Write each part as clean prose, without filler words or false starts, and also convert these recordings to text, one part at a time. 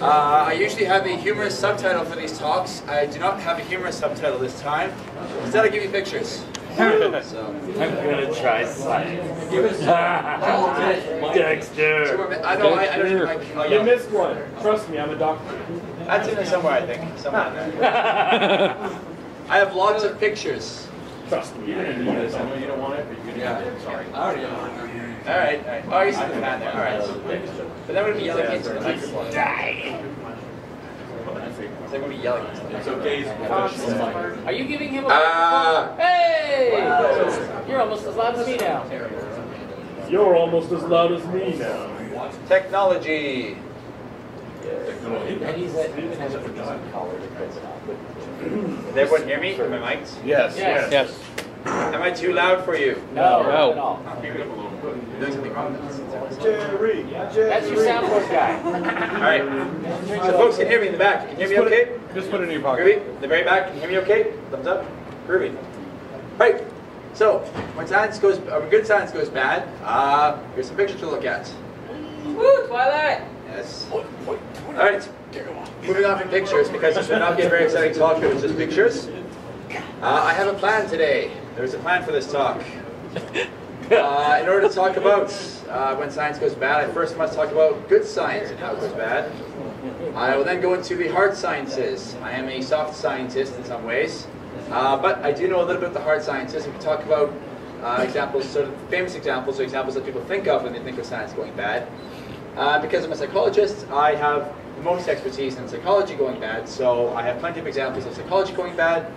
I usually have a humorous subtitle for these talks. I do not have a humorous subtitle this time. Instead, I give you pictures. So. I'm gonna try science. Dexter. I don't even like. Oh, yeah. You missed one. Trust me, I'm a doctor. That's in there somewhere, I think. Somewhere in there. I have lots of pictures. Trust me. I know you don't want it, but you're gonna have it. Sorry. I already know. All right. Oh, you see the fan there. All right. But then we're gonna be yelling into the microphone. Die. They're going to be yelling. It's okay. Are you giving him a microphone? Hey! You're almost as loud as me now. You're almost as loud as me now. Technology. And he's even has a different color because Does everyone hear me? Are my mics? Yes. Yes. Am I too loud for you? No. Not at all. There's something wrong with this. Jerry. That's your soundboard guy. All right. So folks can hear me in the back. Can you hear me okay? Just put it in your pocket. Groovy? In the very back, can you hear me okay? Thumbs up? Groovy. Right. So, when good science goes bad, here's some pictures to look at. Woo, Twilight! Yes. Alright. Moving on from pictures, because this would not be a very exciting talk if it was just pictures. I have a plan today. There's a plan for this talk. In order to talk about when science goes bad, I first must talk about good science and how it goes bad. I will then go into the hard sciences. I am a soft scientist in some ways, but I do know a little bit about the hard sciences. We can talk about examples, sort of famous examples, or examples that people think of when they think of science going bad. Because I'm a psychologist, I have the most expertise in psychology going bad, so I have plenty of examples of psychology going bad.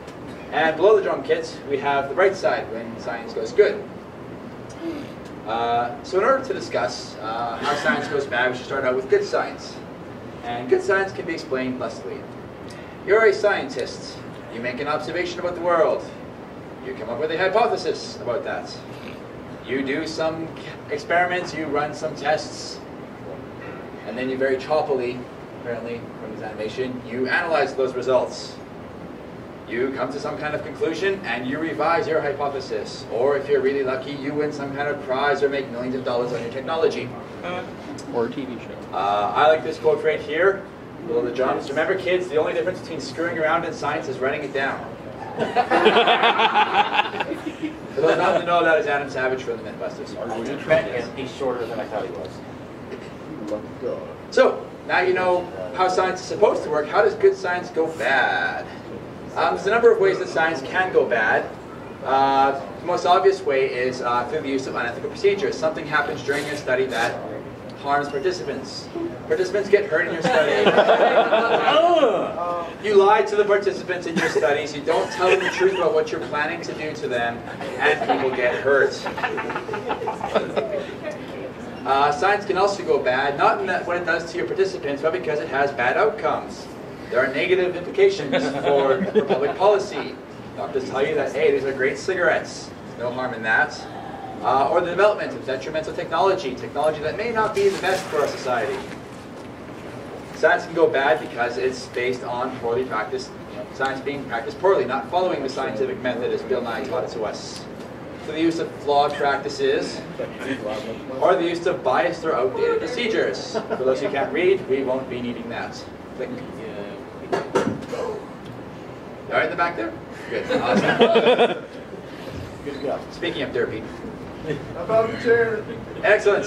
And below the drum kit, we have the right side when science goes good. So in order to discuss how science goes bad, we should start out with good science. And good science can be explained thusly. You're a scientist. You make an observation about the world. You come up with a hypothesis about that. You do some experiments, you run some tests, and then you very choppily, apparently from this animation, you analyze those results. You come to some kind of conclusion and you revise your hypothesis. Or if you're really lucky, you win some kind of prize or make millions of dollars on your technology. Or a TV show. I like this quote right here, below the jumps. Remember kids, the only difference between screwing around in science is writing it down. For those not to know, that is Adam Savage from the Mythbusters. He's shorter than I thought he was. So, now you know how science is supposed to work. How does good science go bad? There's a number of ways that science can go bad. The most obvious way is through the use of unethical procedures. Something happens during your study that harms participants. Participants get hurt in your study. You lie to the participants in your studies. You don't tell them the truth about what you're planning to do to them, and people get hurt. Science can also go bad, not in that what it does to your participants, but because it has bad outcomes. There are negative implications for public policy. Doctors tell you that, hey, these are great cigarettes. There's no harm in that. Or the development of detrimental technology that may not be the best for our society. Science can go bad because it's based on poorly practiced, science being practiced poorly, not following the scientific method as Bill Nye taught it to us. So the use of flawed practices, or the use of biased or outdated procedures. For those who can't read, we won't be needing that. Click. All right in the back there? Good. Awesome. Good to go. Speaking of derpy. About the chair. Excellent.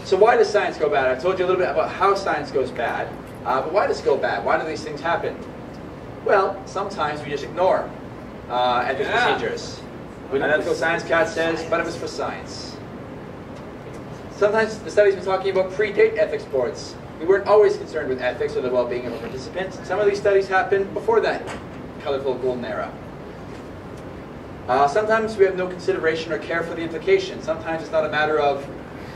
So why does science go bad? I told you a little bit about how science goes bad. But why does it go bad? Why do these things happen? Well, sometimes we just ignore ethics procedures. An ethical science cat says, but it was for science. Sometimes the studies we're talking about predate ethics boards. We weren't always concerned with ethics or the well-being of our participants. Some of these studies happened before that colorful golden era. Sometimes we have no consideration or care for the implications. Sometimes it's not a matter of,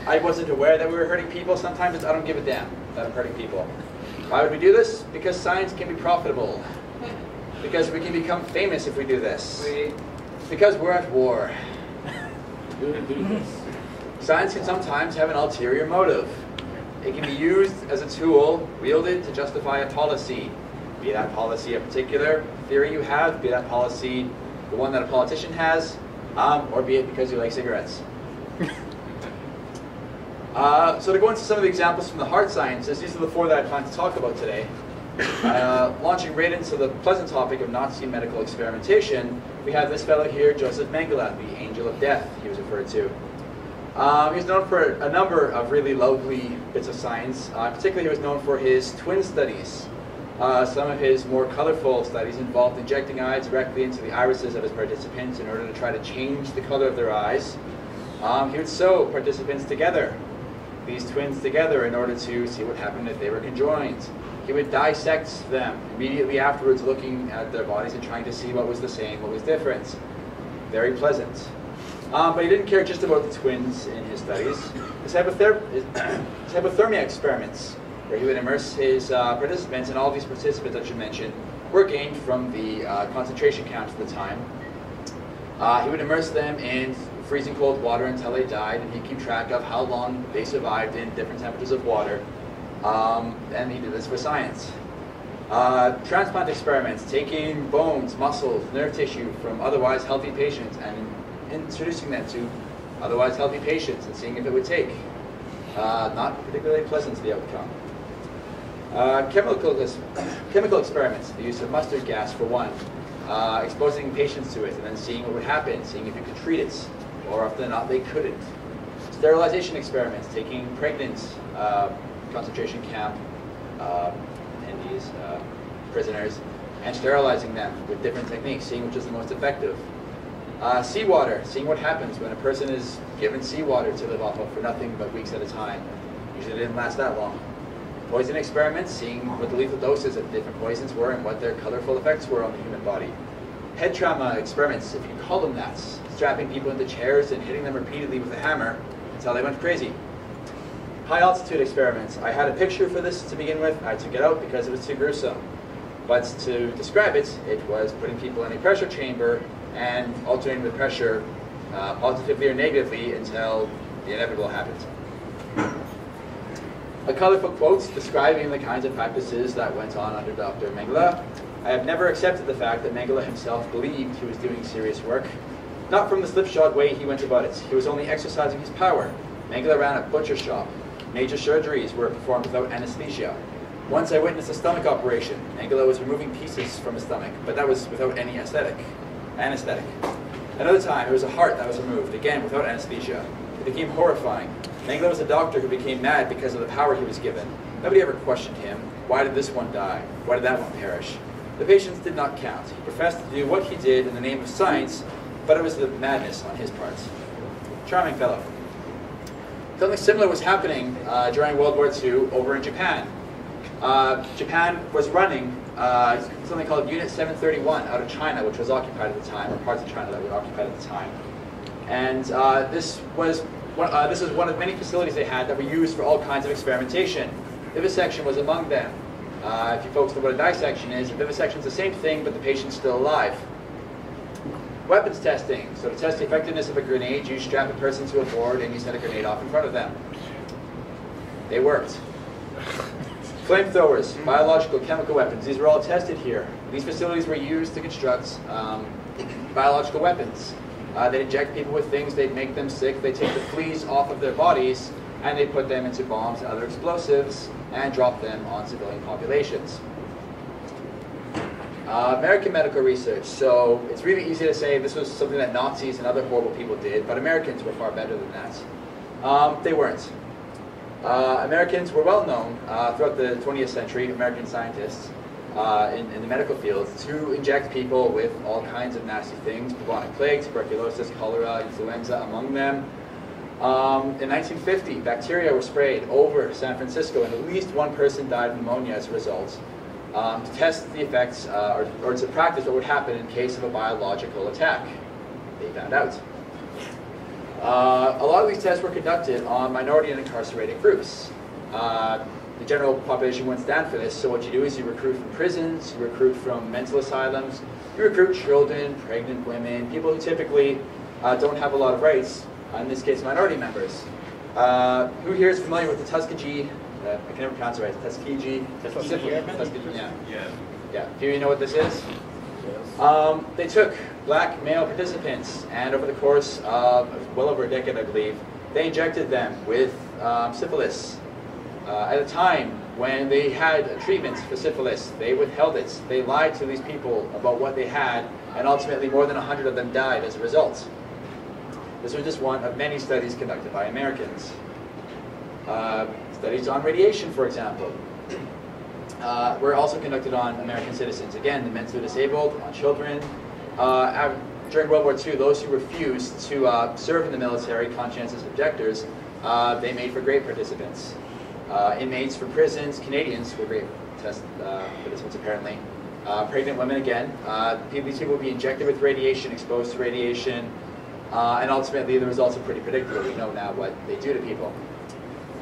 I wasn't aware that we were hurting people. Sometimes it's, I don't give a damn that I'm hurting people. Why would we do this? Because science can be profitable. Because we can become famous if we do this. Because we're at war. Science can sometimes have an ulterior motive. It can be used as a tool, wielded to justify a policy. Be that policy a particular theory you have, be that policy the one that a politician has, or be it because you like cigarettes. So to go into some of the examples from the hard sciences, these are the 4 that I plan to talk about today. Launching right into the pleasant topic of Nazi medical experimentation, we have this fellow here, Joseph Mengele, the angel of death, he was referred to. He's known for a number of really lovely bits of science. Particularly, he was known for his twin studies. Some of his more colorful studies involved injecting eyes directly into the irises of his participants in order to try to change the color of their eyes. He would sew participants together, these twins together, in order to see what happened if they were conjoined. He would dissect them immediately afterwards, looking at their bodies and trying to see what was the same, what was different. Very pleasant. But he didn't care just about the twins in his studies. His hypothermia experiments, where he would immerse his participants, and all these participants that you mentioned were gained from the concentration camps at the time. He would immerse them in freezing cold water until they died, and he'd keep track of how long they survived in different temperatures of water. And he did this for science. Transplant experiments, taking bones, muscles, nerve tissue from otherwise healthy patients and introducing them to otherwise healthy patients and seeing if it would take. Not particularly pleasant to the outcome. Chemical experiments, the use of mustard gas for one, exposing patients to it and then seeing what would happen, seeing if you could treat it. More often than not, they couldn't. Sterilization experiments, taking pregnant concentration camp attendees, prisoners, and sterilizing them with different techniques, seeing which is the most effective. Seawater, seeing what happens when a person is given seawater to live off of for nothing but weeks at a time. Usually it didn't last that long. Poison experiments, seeing what the lethal doses of different poisons were and what their colorful effects were on the human body. Head trauma experiments, if you call them that, strapping people into chairs and hitting them repeatedly with a hammer until they went crazy. High altitude experiments. I had a picture for this to begin with. I took it out because it was too gruesome. But to describe it, it was putting people in a pressure chamber and alternating the pressure positively or negatively until the inevitable happened. A colorful quote describing the kinds of practices that went on under Dr. Mengele. I have never accepted the fact that Mengele himself believed he was doing serious work. Not from the slipshod way he went about it. He was only exercising his power. Mengele ran a butcher shop. Major surgeries were performed without anesthesia. Once I witnessed a stomach operation. Mengele was removing pieces from his stomach, but that was without any anesthetic. Another time, it was a heart that was removed, again without anesthesia. It became horrifying. Mengele was a doctor who became mad because of the power he was given. Nobody ever questioned him. Why did this one die? Why did that one perish? The patients did not count. He professed to do what he did in the name of science, but it was the madness on his part. Charming fellow. Something similar was happening during World War II over in Japan. Japan was running something called Unit 731 out of China, which was occupied at the time, or parts of China that were occupied at the time. And this was one of many facilities they had that were used for all kinds of experimentation. Vivisection was among them. If you folks know what a dissection is, vivisection is the same thing, but the patient's still alive. Weapons testing. So to test the effectiveness of a grenade, you strap a person to a board and you set a grenade off in front of them. They worked. Flamethrowers, biological, chemical weapons. These were all tested here. These facilities were used to construct biological weapons. They'd inject people with things, they'd make them sick, they'd take the fleas off of their bodies, and they'd put them into bombs and other explosives and drop them on civilian populations. American medical research. So it's really easy to say this was something that Nazis and other horrible people did, but Americans were far better than that. They weren't. Americans were well known throughout the 20th century, American scientists in the medical field, to inject people with all kinds of nasty things, bubonic plague, tuberculosis, cholera, influenza among them. In 1950, bacteria were sprayed over San Francisco, and at least one person died of pneumonia as a result, to test the effects, or to practice what would happen in case of a biological attack. They found out. A lot of these tests were conducted on minority and incarcerated groups. The general population wouldn't stand for this, so what you do is you recruit from prisons, you recruit from mental asylums, you recruit children, pregnant women, people who typically don't have a lot of rights, in this case minority members. Who here is familiar with the Tuskegee, I can never pronounce it right, Tuskegee, yeah. Do you know what this is? Yes. They took black male participants, and over the course of well over a decade, I believe, They injected them with syphilis. At a time when they had treatments for syphilis, they withheld it. They lied to these people about what they had, and ultimately more than 100 of them died as a result. This was just one of many studies conducted by Americans. Studies on radiation, for example, were also conducted on American citizens. Again, the mentally disabled, on children. During World War II, those who refused to serve in the military, conscientious objectors, they made for great participants. Inmates from prisons, Canadians were great participants apparently. Pregnant women again. These people would be injected with radiation, exposed to radiation, and ultimately the results are pretty predictable. We know now what they do to people.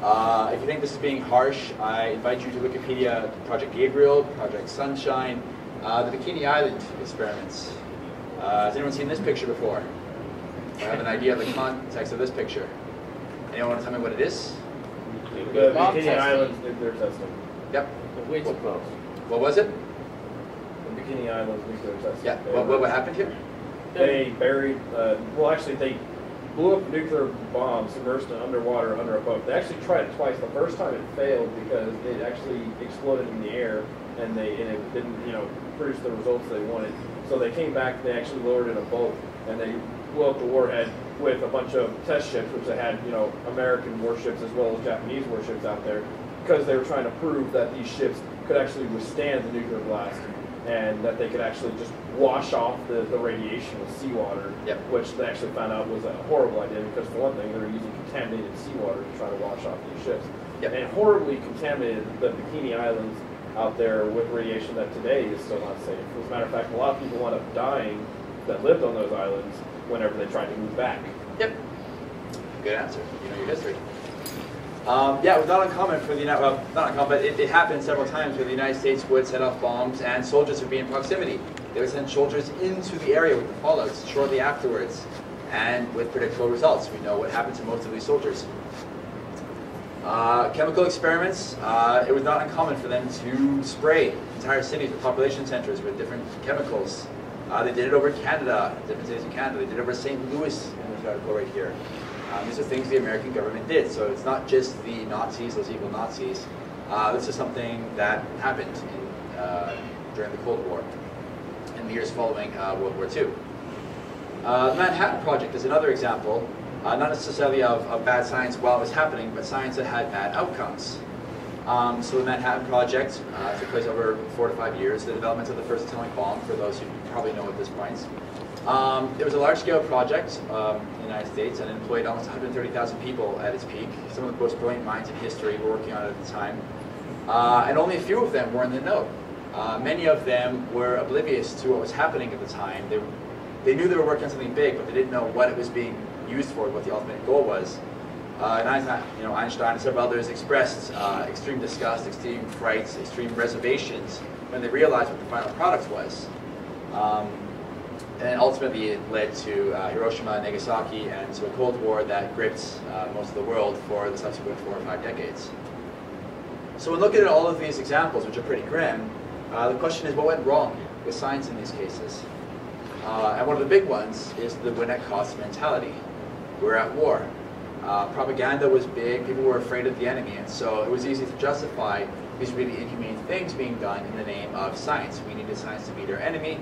If you think this is being harsh, I invite you to Wikipedia Project Gabriel, Project Sunshine, the Bikini Island experiments. Has anyone seen this picture before? I have an idea of the context of this picture. Anyone want to tell me what it is? The Bikini Islands nuclear testing. Yep. What was it? The Bikini Islands nuclear testing. Yeah. What happened here? They buried, well actually they blew up a nuclear bomb submerged underwater under a boat. They actually tried it twice. The first time it failed because it actually exploded in the air and it didn't, produce the results they wanted. So they came back, they actually lowered in a boat and they blew up the warhead with a bunch of test ships, which they had, American warships as well as Japanese warships out there, because they were trying to prove that these ships could actually withstand the nuclear blast and that they could actually just wash off the radiation with seawater, yep. Which they actually found out was a horrible idea because, for one thing, they were using contaminated seawater to try to wash off these ships. Yep. And horribly contaminated the Bikini Islands out there with radiation that today is still not safe. As a matter of fact, a lot of people wound up dying that lived on those islands whenever they tried to move back. Yep. Good answer. You know your history. Yeah, it was not uncommon for the United, well, not uncommon, but it happened several times where the United States would set off bombs and soldiers would be in proximity. They would send soldiers into the area with the fallouts shortly afterwards, and with predictable results. We know what happened to most of these soldiers. Chemical experiments, it was not uncommon for them to spray entire cities or population centers with different chemicals. They did it over Canada, different cities in Canada. They did it over St. Louis in this article right here. These are things the American government did, so it's not just the Nazis, those evil Nazis. This is something that happened during the Cold War in the years following World War II. The Manhattan Project is another example, not necessarily of bad science while it was happening, but science that had bad outcomes. So the Manhattan Project took place over 4 to 5 years, the development of the first atomic bomb, for those who probably know at this point. It was a large-scale project in the United States and employed almost 130,000 people at its peak. Some of the most brilliant minds in history were working on it at the time. And only a few of them were in the know. Many of them were oblivious to what was happening at the time. They knew they were working on something big, but they didn't know what it was being used for, what the ultimate goal was. And Einstein and several others expressed extreme disgust, extreme fright, extreme reservations when they realized what the final product was. And ultimately it led to Hiroshima and Nagasaki and to a Cold War that gripped most of the world for the subsequent 4 or 5 decades. So when looking at all of these examples, which are pretty grim, the question is what went wrong with science in these cases? And one of the big ones is the win-at-cost mentality. We're at war. Propaganda was big, people were afraid of the enemy, and so it was easy to justify these really inhumane things being done in the name of science. We needed science to beat our enemy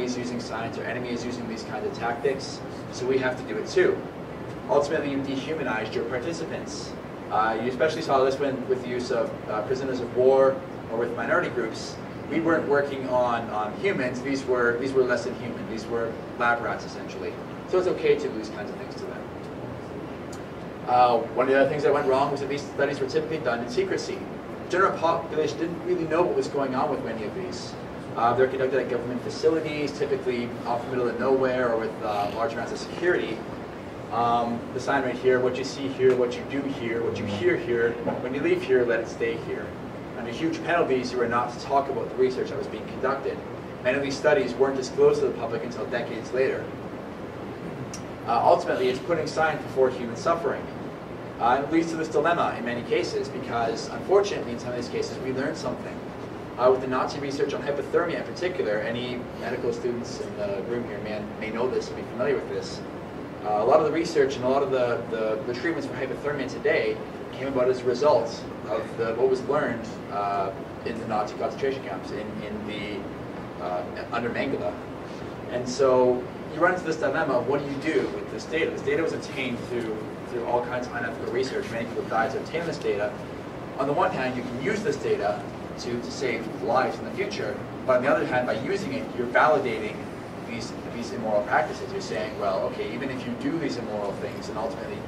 is using science, our enemy is using these kinds of tactics, so we have to do it too. Ultimately, you dehumanized your participants. You especially saw this with the use of prisoners of war or with minority groups. We weren't working on humans, these were less than human, these were lab rats essentially. So it's okay to do these kinds of things to them. One of the other things that went wrong was that these studies were typically done in secrecy. The general population didn't really know what was going on with many of these. They're conducted at government facilities, typically off the middle of nowhere or with large amounts of security. The sign right here, what you see here, what you do here, what you hear here, when you leave here, let it stay here. Under huge penalties, you were not to talk about the research that was being conducted. Many of these studies weren't disclosed to the public until decades later. Ultimately, it's putting science before human suffering. It leads to this dilemma in many cases because, unfortunately, in some of these cases, we learned something. With the Nazi research on hypothermia in particular, any medical students in the room here may know this and be familiar with this. A lot of the research and a lot of the treatments for hypothermia today came about as a result of what was learned in the Nazi concentration camps under Mengele. And so you run into this dilemma of what do you do with this data? This data was obtained through all kinds of unethical research. Many people died to obtain this data. On the one hand, you can use this data to save lives in the future, but on the other hand, by using it, you're validating these immoral practices. You're saying, well, okay, even if you do these immoral things and ultimately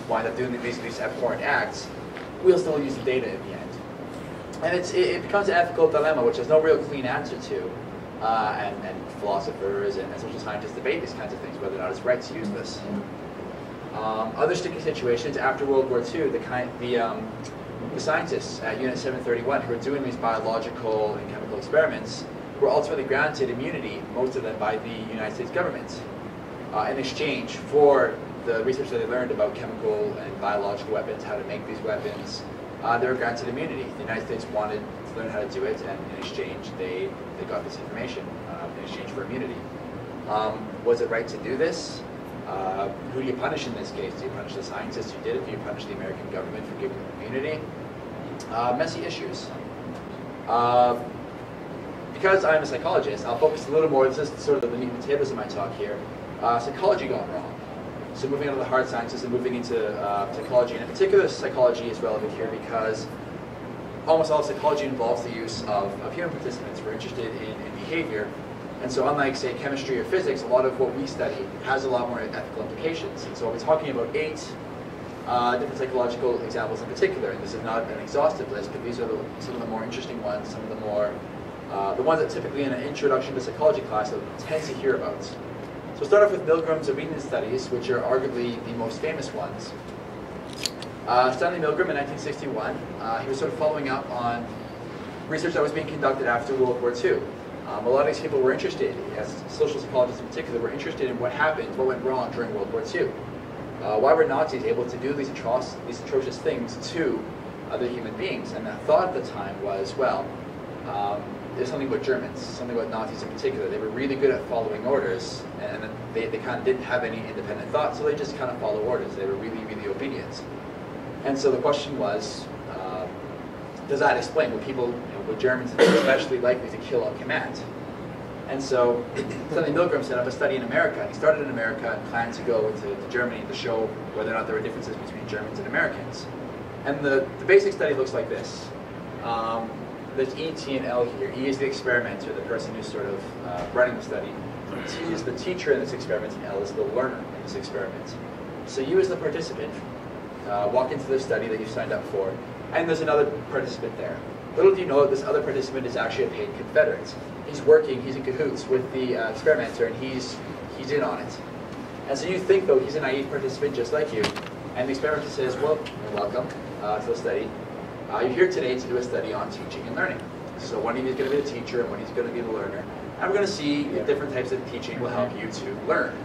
wind up doing these abhorrent acts, we'll still use the data in the end. And it becomes an ethical dilemma, which there's no real clean answer to. And philosophers and social scientists debate these kinds of things, whether or not it's right to use this. Other sticky situations after World War II, the scientists at Unit 731 who were doing these biological and chemical experiments were ultimately granted immunity, most of them by the United States government, in exchange for the research that they learned about chemical and biological weapons, how to make these weapons. They were granted immunity. The United States wanted to learn how to do it, and in exchange, they got this information in exchange for immunity. Was it right to do this? Who do you punish in this case? Do you punish the scientists who did it? Do you punish the American government for giving them immunity? Messy issues. Because I'm a psychologist, I'll focus a little more, this is sort of the meat and potatoes of my talk here, psychology gone wrong. So moving out of the hard sciences and moving into psychology, and in particular psychology is relevant here because almost all of psychology involves the use of human participants. We're interested in behavior. And so unlike, say, chemistry or physics, a lot of what we study has a lot more ethical implications. And so I'll be talking about 8 different psychological examples in particular. And this is not an exhaustive list, but these are some of the more interesting ones, some of the more, the ones that typically in an introduction to psychology class you'll tend to hear about. So we'll start off with Milgram's obedience studies, which are arguably the most famous ones. Stanley Milgram in 1961, he was sort of following up on research that was being conducted after World War II. A lot of these people were interested, as social psychologists in particular, were interested in what happened, what went wrong during World War II. Why were Nazis able to do these atrocious things to other human beings? And the thought at the time was, well, there's something about Germans, something about Nazis in particular. They were really good at following orders, and they kind of didn't have any independent thought, so they just kind of follow orders. They were really, really obedient. And so the question was, does that explain what people, what Germans are especially likely to kill on command? And so Stanley Milgram set up a study in America. He started in America and planned to go to Germany to show whether or not there were differences between Germans and Americans. And the basic study looks like this. There's E, T, and L here. E is the experimenter, the person who's sort of running the study. T is the teacher in this experiment, and L is the learner in this experiment. So you as the participant walk into the study that you signed up for, and there's another participant there. Little do you know that this other participant is actually a paid Confederate. He's working, he's in cahoots with the experimenter, and he's in on it. And so you think, though, he's a naive participant just like you, and the experimenter says, well, you're welcome to the study. You're here today to do a study on teaching and learning. So one of you is going to be the teacher, and one of you is going to be the learner. And we're going to see if different types of teaching will help you to learn.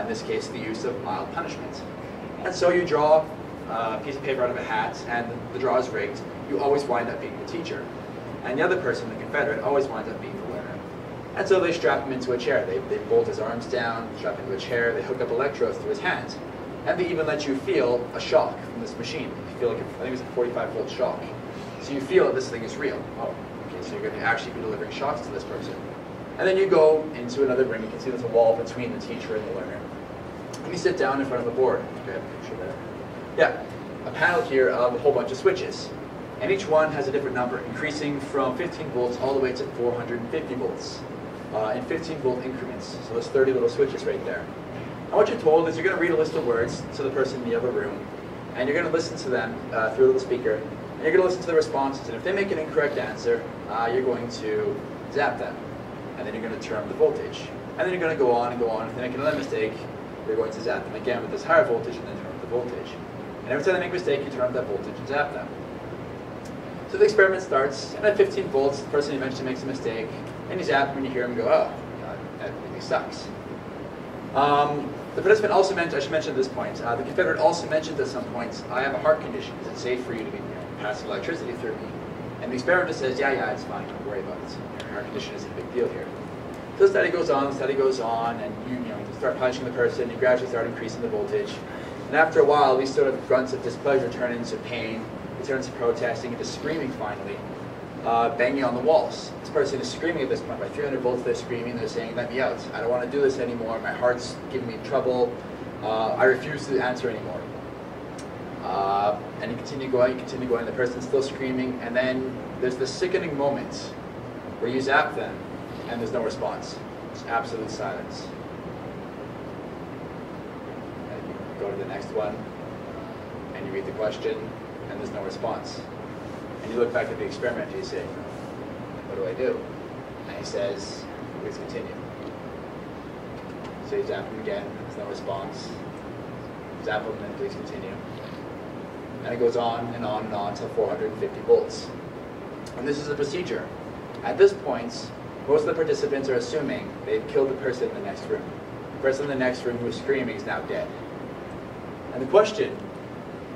In this case, the use of mild punishment. And so you draw a piece of paper out of a hat, and the draw is rigged. You always wind up being the teacher. And the other person, the Confederate, always winds up being the learner. And so they strap him into a chair. They bolt his arms down, strap him into a chair, they hook up electrodes to his hands. And they even let you feel a shock from this machine. You feel like, I think it's a 45-volt shock. So you feel that this thing is real. Oh, okay, so you're going to actually be delivering shocks to this person. And then you go into another room. You can see there's a wall between the teacher and the learner. And you sit down in front of a board. Okay, picture that. Yeah, a panel here of a whole bunch of switches. And each one has a different number, increasing from 15 volts all the way to 450 volts in 15-volt increments. So there's 30 little switches right there. And what you're told is you're going to read a list of words to the person in the other room, and you're going to listen to them through a little speaker, and you're going to listen to the responses. And if they make an incorrect answer, you're going to zap them, and then you're going to turn up the voltage. And then you're going to go on and go on. If they make another mistake, you're going to zap them again with this higher voltage, and then turn up the voltage. And every time they make a mistake, you turn up that voltage and zap them. So the experiment starts, and at 15 volts, the person eventually makes a mistake, and you zap him, and you hear him go, oh, that really sucks. The participant also mentioned, I should mention at this point, the Confederate also mentioned at some point, I have a heart condition. Is it safe for you to be passing electricity through me? And the experimenter says, yeah, it's fine. Don't worry about it. Your heart condition isn't a big deal here. So the study goes on, and you start punching the person, you gradually start increasing the voltage. And after a while, these sort of grunts of displeasure turn into pain, it turns to protesting, into screaming finally, banging on the walls. This person is screaming at this point. By 300 volts, they're screaming, they're saying, let me out. I don't want to do this anymore, my heart's giving me trouble, I refuse to answer anymore. And you continue going, the person's still screaming, and then there's this sickening moment where you zap them, and there's no response. It's absolute silence. And you go to the next one, and you read the question, and there's no response. And you look back at the experiment, and you say, what do I do? And he says, please continue. So you zap him again, there's no response. Zap him, and please continue. And it goes on and on and on until 450 volts. And this is a procedure. At this point, most of the participants are assuming they've killed the person in the next room. The person in the next room who was screaming is now dead. And the question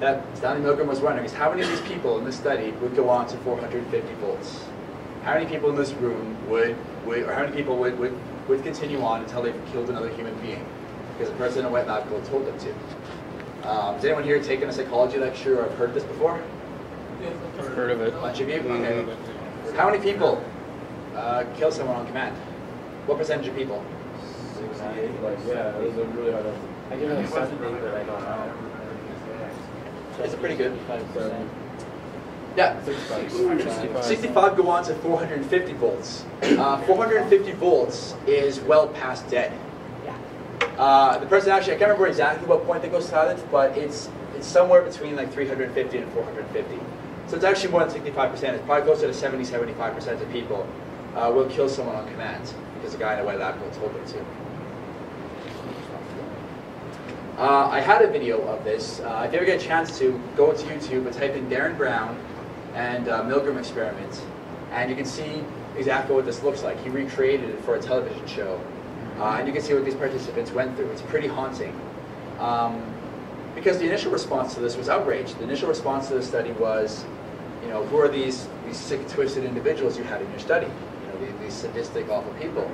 that Stanley Milgram was wondering is how many of these people in this study would go on to 450 volts? How many people in this room would continue on until they've killed another human being? Because the person in a wet lab coat told them to. Has anyone here taken a psychology lecture or heard this before? I've heard of it. A bunch of you? Okay. How many people kill someone on command? What percentage of people? 68. Yeah, it was a really hard number. I give it like 70, but I don't know. It's pretty good. 5%. Yeah. 65 go on to 450 volts. 450 volts is well past dead. The person actually, I can't remember exactly what point they go silent, but it's somewhere between like 350 and 450. So it's actually more than 65%. It's probably closer to 70-75% of people will kill someone on command because a guy in a wet lab coat told them to. I had a video of this. If you ever get a chance to, go to YouTube and type in Darren Brown and Milgram experiment, and you can see exactly what this looks like. He recreated it for a television show. And you can see what these participants went through. It's pretty haunting. Because the initial response to this was outrage. The initial response to the study was, who are these sick, twisted individuals you had in your study? These sadistic, awful people.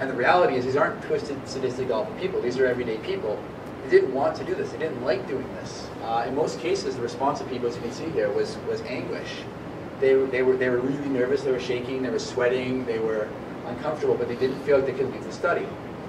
And the reality is these aren't twisted, sadistic, awful people. These are everyday people. They didn't want to do this. They didn't like doing this. In most cases, the response of people, as you can see here, was anguish. They were really nervous. They were shaking. They were sweating. They were uncomfortable, but they didn't feel like they could leave the study.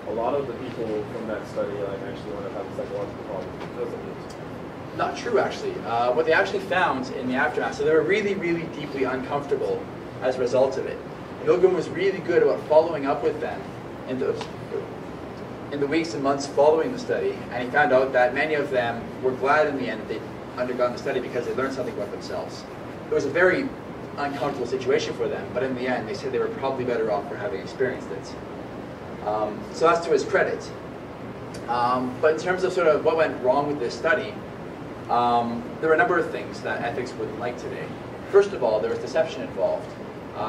A lot of the people from that study actually want to have psychological problems because of it. Not true, actually. What they actually found in the aftermath, so they were really, really deeply uncomfortable as a result of it. Milgram was really good about following up with them in the weeks and months following the study, and he found out that many of them were glad in the end that they'd undergone the study because they learned something about themselves. It was a very uncomfortable situation for them, but in the end they said they were probably better off for having experienced it. So that's to his credit. But in terms of sort of what went wrong with this study, there were a number of things that ethics wouldn't like today. First of all, there was deception involved.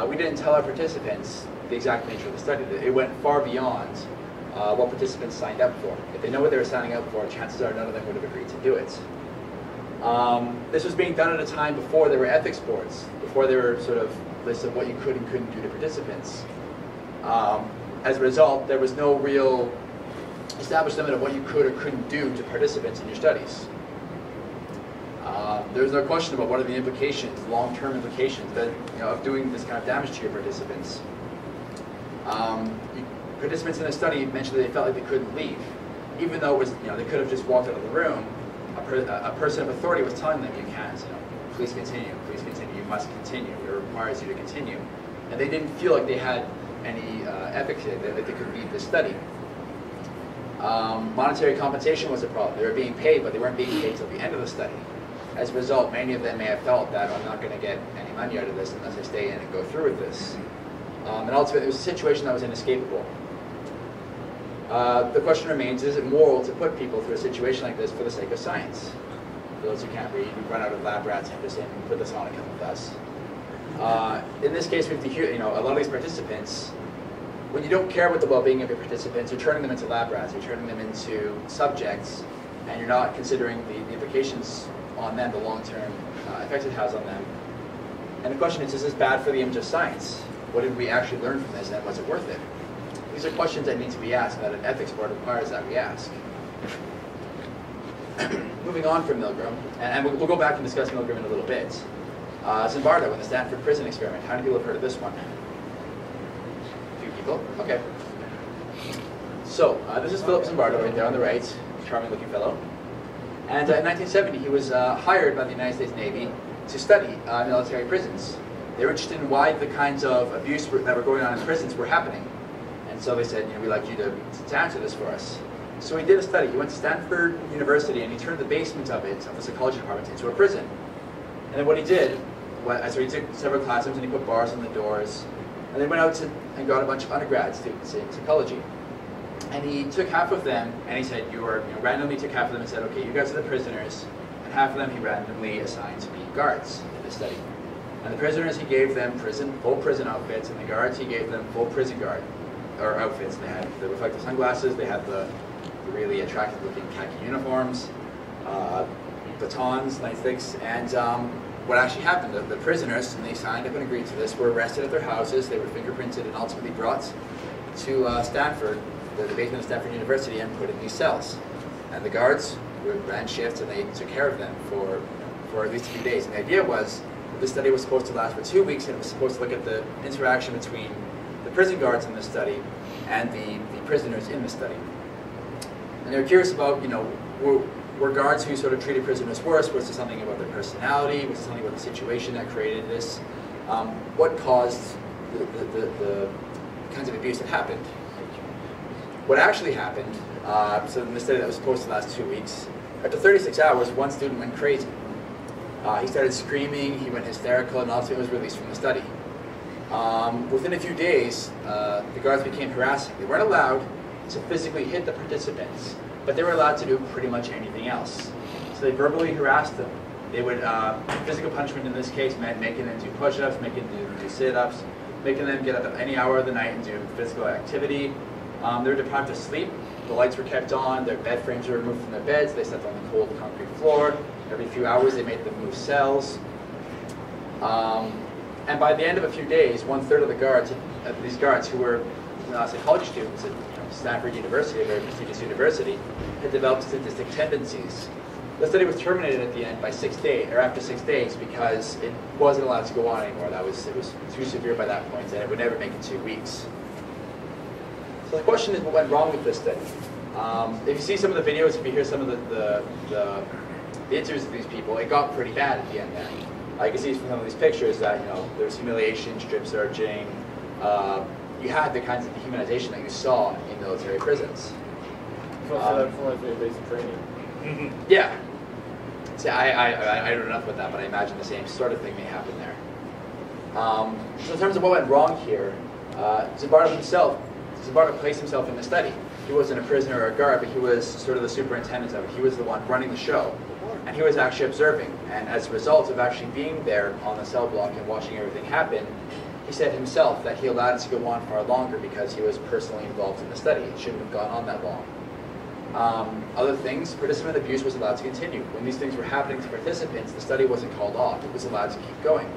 We didn't tell our participants the exact nature of the study. It went far beyond what participants signed up for. If they know what they were signing up for, chances are none of them would have agreed to do it. This was being done at a time before there were ethics boards, before there were sort of lists of what you could and couldn't do to participants. As a result, there was no real established limit of what you could or couldn't do to participants in your studies. There was no question about what are the implications, long-term implications of doing this kind of damage to your participants. Participants in the study mentioned that they felt like they couldn't leave, even though it was, they could have just walked out of the room. A person of authority was telling them, you can't, please continue, you must continue, it requires you to continue. And they didn't feel like they had any ethics, that they could lead this study. Monetary compensation was a problem. They were being paid, but they weren't being paid till the end of the study. As a result, many of them may have felt that I'm not going to get any money out of this unless I stay in and go through with this. And ultimately, it was a situation that was inescapable. The question remains, is it moral to put people through a situation like this for the sake of science? For those who can't read, we run out of lab rats and just say, put this on and come with us. In this case, we have to hear, a lot of these participants, when you don't care about the well-being of your participants, you're turning them into lab rats, you're turning them into subjects, and you're not considering the implications on them, the long-term effects it has on them. And the question is this bad for the image of science? What did we actually learn from this, and was it worth it? These are questions that need to be asked, that an ethics board requires that we ask. Moving on from Milgram, and we'll go back and discuss Milgram in a little bit. Zimbardo and the Stanford prison experiment. How many people have heard of this one? A few people? Okay. So, this is Philip Zimbardo right there on the right, charming looking fellow. And in 1970, he was hired by the United States Navy to study military prisons. They were interested in why the kinds of abuse that were going on in prisons were happening. And so they said, we'd like you to answer this for us. So he did a study. He went to Stanford University and he turned the basement of the psychology department, into a prison. And then what he did, so he took several classrooms and he put bars on the doors. And then went out and got a bunch of undergrad students in psychology. And he took half of them and he said, randomly took half of them and said, okay, you guys are the prisoners. And half of them he randomly assigned to be guards in this study. And the prisoners, he gave them full prison outfits, and the guards, he gave them full prison guard outfits. They had the reflective sunglasses, they had the really attractive-looking khaki uniforms, batons, nightsticks, and what actually happened, the prisoners, and they signed up and agreed to this, were arrested at their houses. They were fingerprinted and ultimately brought to Stanford, the basement of Stanford University, and put in these cells. And the guards ran shifts, and they took care of them for at least a few days. And the idea was, this study was supposed to last for 2 weeks, and it was supposed to look at the interaction between the prison guards in the study and the prisoners in the study. And they were curious about, were guards who sort of treated prisoners worse? Was there something about their personality? Was there something about the situation that created this? What caused the kinds of abuse that happened? What actually happened, so in the study that was supposed to last 2 weeks, after 36 hours, one student went crazy. He started screaming, he went hysterical, and ultimately was released from the study. Within a few days, the guards became harassing. They weren't allowed to physically hit the participants, but they were allowed to do pretty much anything else. So they verbally harassed them. They would, physical punishment in this case meant making them do push-ups, making them do sit-ups, making them get up at any hour of the night and do physical activity. They were deprived of sleep. The lights were kept on, their bed frames were removed from their beds, they slept on the cold concrete floor. Every few hours they made them move cells. And by the end of a few days, 1/3 of the guards, these guards who were psychology students at Stanford University, a very prestigious university, had developed sadistic tendencies. The study was terminated at the end by 6 days, or after 6 days, because it wasn't allowed to go on anymore. It was too severe by that point, and it would never make it 2 weeks. So the question is, what went wrong with this study? If you see some of the videos, if you hear some of the interviews of these people, it got pretty bad at the end there. You can see from some of these pictures that there was humiliation, strip searching. You had the kinds of dehumanization that you saw in military prisons. Basic training. Yeah. See, I don't know enough about that, but I imagine the same sort of thing may happen there. So in terms of what went wrong here, Zimbardo placed himself in the study. He wasn't a prisoner or a guard, but he was sort of the superintendent of it. He was the one running the show. And he was actually observing. And as a result of actually being there on the cell block and watching everything happen, he said himself that he allowed it to go on far longer because he was personally involved in the study. It shouldn't have gone on that long. Other things, participant abuse was allowed to continue. When these things were happening to participants, the study wasn't called off. It was allowed to keep going.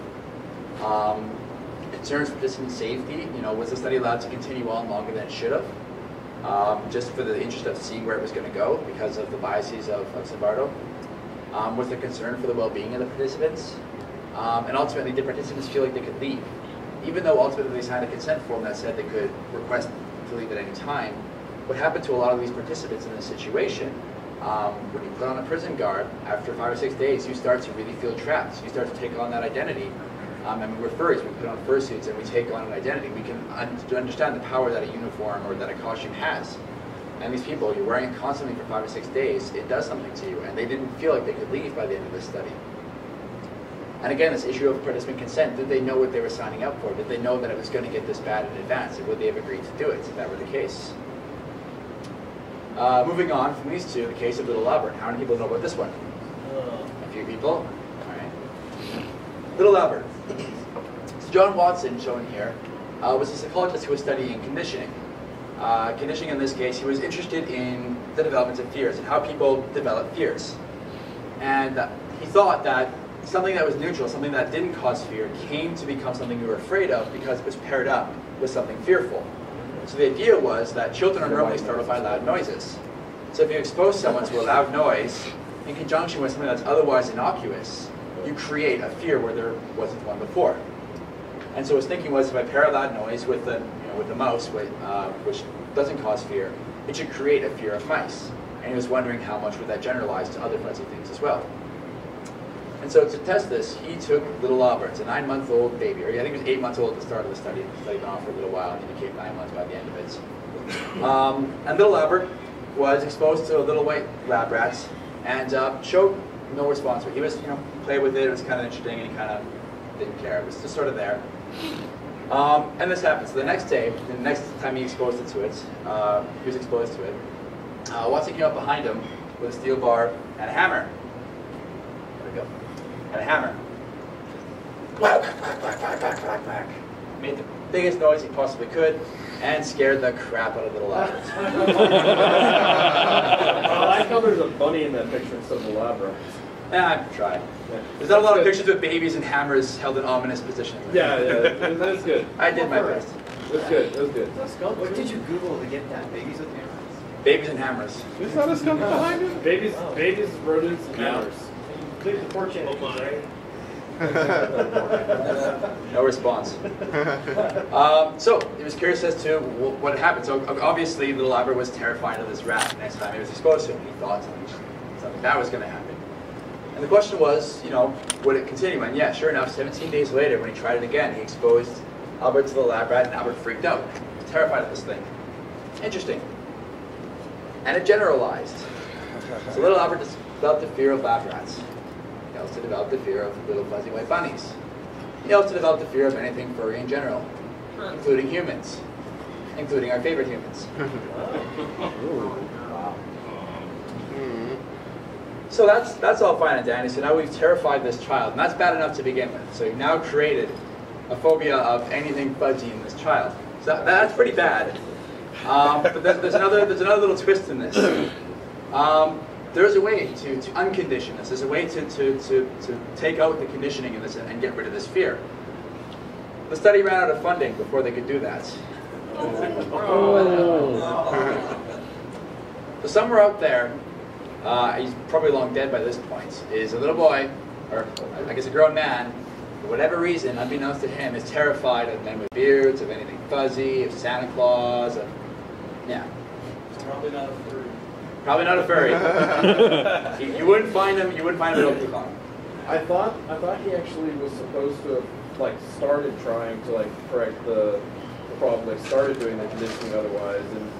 Concerns for participant safety, was the study allowed to continue on longer than it should have? Just for the interest of seeing where it was going to go because of the biases of Zimbardo. Was there concern for the well-being of the participants? And ultimately, did participants feel like they could leave? Even though ultimately they signed a consent form that said they could request to leave at any time, what happened to a lot of these participants in this situation, when you put on a prison guard, after 5 or 6 days, you start to really feel trapped. You start to take on that identity. We're furries, we put on fursuits and we take on an identity. We can understand the power that a uniform or that a costume has. And these people, you're wearing it constantly for 5 or 6 days, it does something to you. And they didn't feel like they could leave by the end of this study. And again, this issue of participant consent, did they know what they were signing up for? Did they know that it was going to get this bad in advance? And would they have agreed to do it if that were the case? Moving on from these two, the case of Little Albert. How many people know about this one? A few people. All right. Little Albert. So John Watson, shown here, was a psychologist who was studying conditioning. Conditioning in this case, he was interested in the development of fears and how people develop fears. And he thought that something that was neutral, something that didn't cause fear, came to become something you were afraid of because it was paired up with something fearful. So the idea was that children are normally startled by loud noises. So if you expose someone to a loud noise, in conjunction with something that's otherwise innocuous, you create a fear where there wasn't one before. And so his thinking was, if I pair a loud noise with the mouse, which doesn't cause fear, it should create a fear of mice. And he was wondering how much would that generalize to other fuzzy things as well. And so to test this, he took little Albert, it's a 9-month-old baby, or I think he was 8 months old at the start of the study. The study went on for a little while, and he became 9 months by the end of it. And little Albert was exposed to little white lab rats, and showed no response to it. He was, played with it, it was kind of interesting, and he kind of didn't care. It was just sort of there. And this happened. So the next day, the next time he exposed it to it, he was exposed to it, Watson came up behind him with a steel bar and a hammer. There we go. And a hammer. Whack, whack, whack, whack, whack, whack, whack, whack. Made the biggest noise he possibly could, and scared the crap out of little Albert. I like how there's a bunny in that picture instead of a lab rat. I've tried. Yeah. There's not a lot of pictures with babies and hammers held in ominous positions. Yeah, that's good. I did my best. That's good, that's good. What did you Google to get that? Babies with hammers? Babies and hammers. Is that a scope behind it? Babies, rodents, and hammers. Click the porch engines, right? No response. So he was curious as to what had happened. So obviously little Albert was terrified of this rat the next time he was exposed to him. He thought something bad was going to happen. And the question was, would it continue? And yeah, sure enough, 17 days later when he tried it again, he exposed Albert to the lab rat, and Albert freaked out. He was terrified of this thing. Interesting. And it generalized. So little Albert developed the fear of lab rats. He also developed the fear of little fuzzy white bunnies. He also developed the fear of anything furry in general, including humans, including our favorite humans. So that's all fine and dandy. So now we've terrified this child, and that's bad enough to begin with. So you've now created a phobia of anything fuzzy in this child. So that's pretty bad. But there's another little twist in this. There's a way to uncondition this. There's a way to take out the conditioning in this and get rid of this fear. The study ran out of funding before they could do that. So somewhere out there, he's probably long dead by this point, is a little boy, or I guess a grown man, for whatever reason, unbeknownst to him, is terrified of men with beards, of anything fuzzy, of Santa Claus, of, yeah. Probably not a furry. Probably not a furry. you wouldn't find him at Oklahoma. I thought he actually was supposed to have started trying to correct the problem. Started doing the conditioning otherwise, and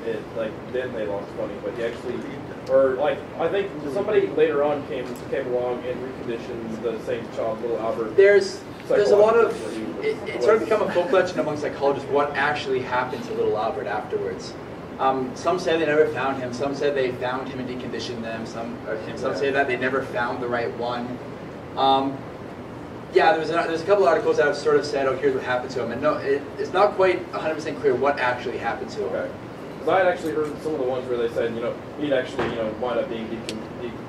then they lost funding. But he actually, I think somebody later on came along and reconditioned the same child, little Albert. There's a lot of it's sort of become a folk legend among psychologists what actually happened to little Albert afterwards. Some say they never found him. Some said they found him and deconditioned them. Some say that they never found the right one. Yeah, there's a couple articles that have sort of said, oh, here's what happened to him. And no, it's not quite 100% clear what actually happened to him. Okay. Because I had actually heard some of the ones where they said, he'd actually, wind up being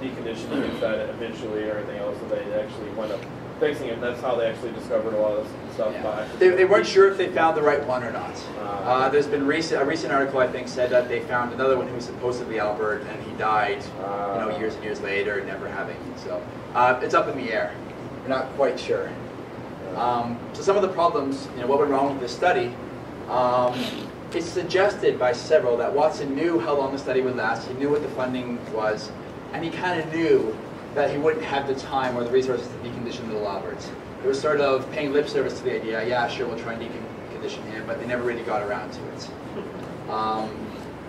deconditioned against that eventually or anything else, and they actually wind up fixing it. That's how they actually discovered a lot of this stuff. Yeah. They weren't sure if they found the right one or not. There's been a recent article, I think, said that they found another one who was supposedly Albert, and he died, years and years later, never having. So it's up in the air. We're not quite sure. So some of the problems, what went wrong with this study, it's suggested by several that Watson knew how long the study would last, he knew what the funding was, and he kind of knew that he wouldn't have the time or the resources to decondition little Alberts. It was sort of paying lip service to the idea, yeah, sure, we'll try and decondition him, but they never really got around to it.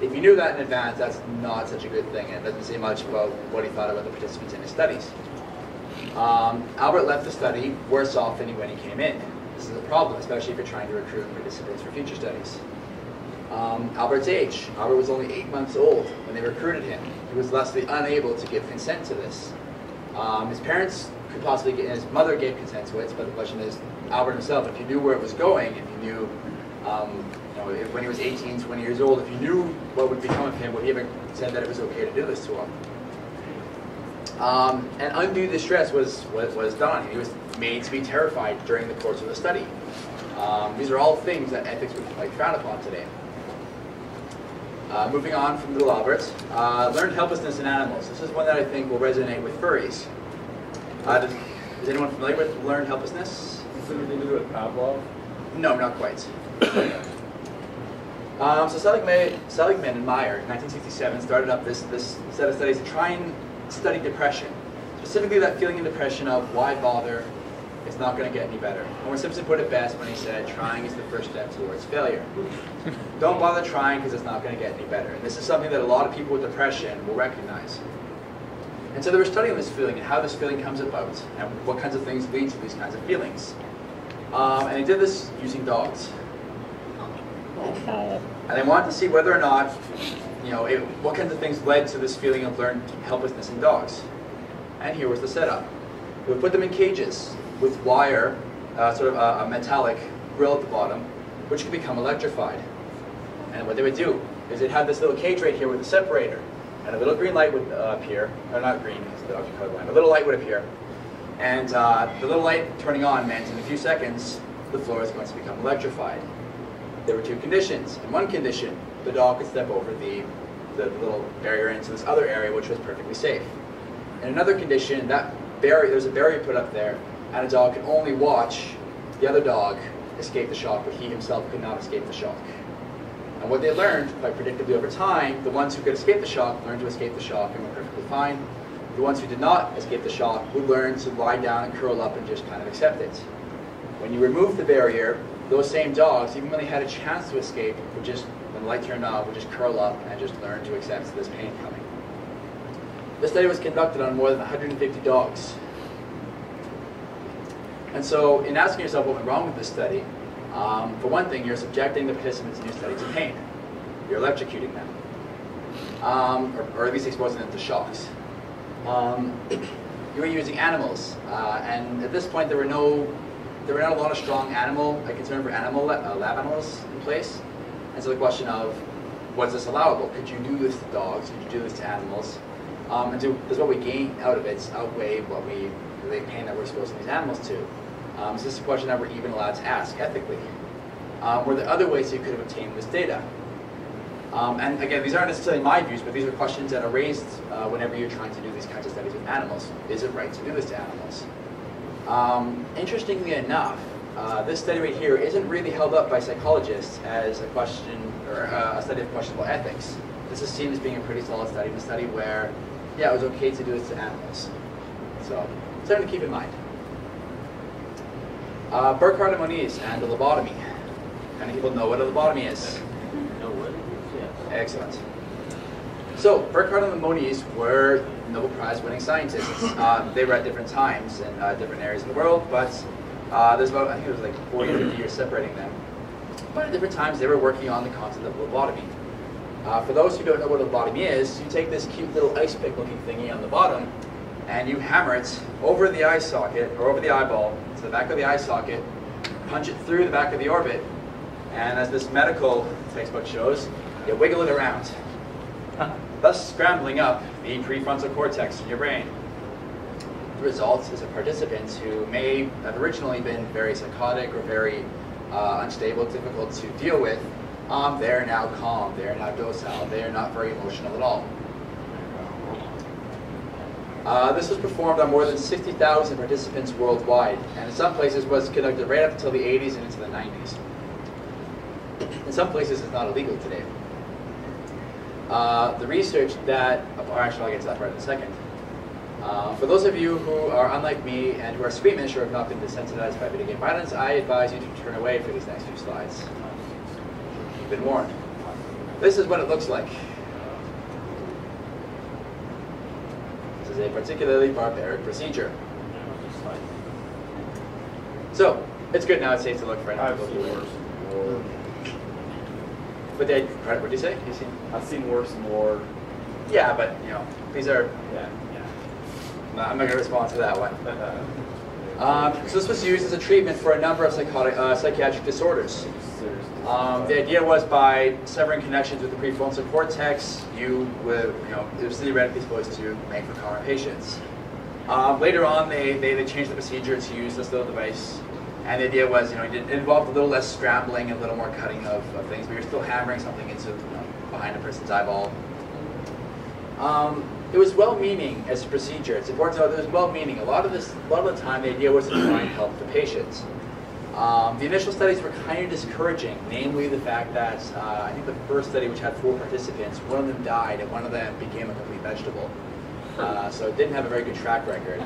If you knew that in advance, that's not such a good thing, and it doesn't say much about what he thought about the participants in his studies. Albert left the study worse off than when he came in. This is a problem, especially if you're trying to recruit participants for future studies. Albert's age. Albert was only 8 months old when they recruited him. He was thusly unable to give consent to this. His parents could possibly get, his mother gave consent to it, but the question is, Albert himself, if he knew where it was going, if he knew, if when he was 18, 20 years old, if he knew what would become of him, would he ever said that it was okay to do this to him? And undue distress was done. He was made to be terrified during the course of the study. These are all things that ethics would frown upon today. Moving on from little Albert, learned helplessness in animals. This is one that I think will resonate with furries. Is anyone familiar with learned helplessness? Is this anything to do with Pavlov? No, not quite. So Seligman and Meyer in 1967 started up this set of studies to try and study depression. Specifically that feeling in depression of why bother, it's not going to get any better. Homer Simpson put it best when he said, trying is the first step towards failure. Don't bother trying because it's not going to get any better. And this is something that a lot of people with depression will recognize. And so they were studying this feeling and how this feeling comes about and what kinds of things lead to these kinds of feelings. And they did this using dogs. And they wanted to see whether or not, what kinds of things led to this feeling of learned helplessness in dogs. And here was the setup. We would put them in cages with wire, sort of a metallic grill at the bottom, which could become electrified. And what they would do is it had this little cage right here with a separator, and a little green light would appear, or not green, because the dogs are colorblind. A little light would appear, and the little light turning on meant in a few seconds the floor is going to become electrified. There were two conditions. In one condition, the dog could step over the little barrier into this other area, which was perfectly safe. In another condition, there's a barrier put up there, and a dog could only watch the other dog escape the shock, but he himself could not escape the shock. And what they learned, quite predictably over time, the ones who could escape the shock learned to escape the shock and were perfectly fine. The ones who did not escape the shock would learn to lie down and curl up and just kind of accept it. When you remove the barrier, those same dogs, even when they had a chance to escape, would just, when the light turned on, would just curl up and just learn to accept this pain coming. This study was conducted on more than 150 dogs. And so, in asking yourself what went wrong with this study, for one thing, you're subjecting the participants in your study to pain. You're electrocuting them, or at least exposing them to shocks. You were using animals, and at this point, there were not a lot of strong concern for lab animals in place. And so the question of, was this allowable? Could you do this to dogs? Could you do this to animals? And does what we gain out of it outweigh the pain that we're exposing these animals to? So this is a question that we're even allowed to ask ethically. Were there other ways you could have obtained this data? And again, these aren't necessarily my views, but these are questions that are raised whenever you're trying to do these kinds of studies with animals. Is it right to do this to animals? Interestingly enough, this study right here isn't really held up by psychologists as a question or a study of questionable ethics. This is seen as being a pretty solid study, a study where, yeah, it was okay to do this to animals. So, something to keep in mind. Burkhardt Moniz and the lobotomy. Many people know what a lobotomy is. Know what it is? Yes. Excellent. So, Burkhardt and Moniz were Nobel Prize winning scientists. They were at different times in different areas of the world, but there's about, I think it was like 40 or 50 years separating them. But at different times they were working on the concept of lobotomy. For those who don't know what a lobotomy is, you take this cute little ice pick looking thingy on the bottom and you hammer it over the eye socket, or over the eyeball, to the back of the eye socket, punch it through the back of the orbit, and as this medical textbook shows, you wiggle it around, thus scrambling up the prefrontal cortex in your brain. The result is a participant who may have originally been very psychotic or very unstable, difficult to deal with. They're now calm, they're now docile, they're not very emotional at all. This was performed on more than 60,000 participants worldwide, and in some places was conducted right up until the 80s and into the 90s. In some places it's not illegal today. The research that, actually I'll get to that part in a second. For those of you who are unlike me and who are squeamish or have not been desensitized by video game violence, I advise you to turn away for these next few slides. You've been warned. This is what it looks like. This is a particularly barbaric procedure. So, it's good now, it's safe to look for I've anything. seen worse and more. But they, what did you say? I've seen worse and more. Yeah, but these are. Yeah. I'm not going to respond to that one. So this was used as a treatment for a number of psychiatric disorders. The idea was by severing connections with the prefrontal cortex, you would, it was theoretically supposed to make for calmer patients. Later on, they changed the procedure to use this little device. And the idea was, it involved a little less scrambling and a little more cutting of things, but you're still hammering something into behind a person's eyeball. It was well-meaning as a procedure. It's important to know that it was well-meaning. A lot of the time, the idea was to try and help the patient. The initial studies were kind of discouraging, namely the fact that I think the first study, which had 4 participants, one of them died and one of them became a complete vegetable. So it didn't have a very good track record.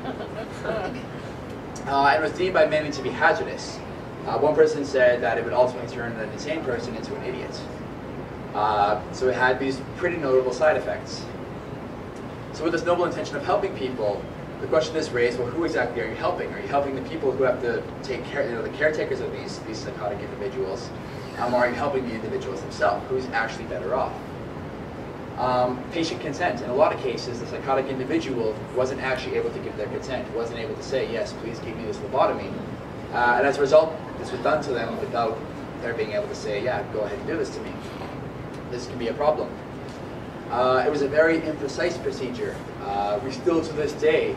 And was deemed by many to be hazardous. One person said that it would ultimately turn an insane person into an idiot. So it had these pretty notable side effects. So with this noble intention of helping people, the question is raised, well, who exactly are you helping? Are you helping the people who have to take care, the caretakers of these psychotic individuals, or are you helping the individuals themselves? Who's actually better off? Patient consent. In a lot of cases, the psychotic individual wasn't actually able to give their consent, wasn't able to say, yes, please give me this lobotomy. And as a result, this was done to them without their being able to say, yeah, go ahead and do this to me. This can be a problem. It was a very imprecise procedure. We still, to this day,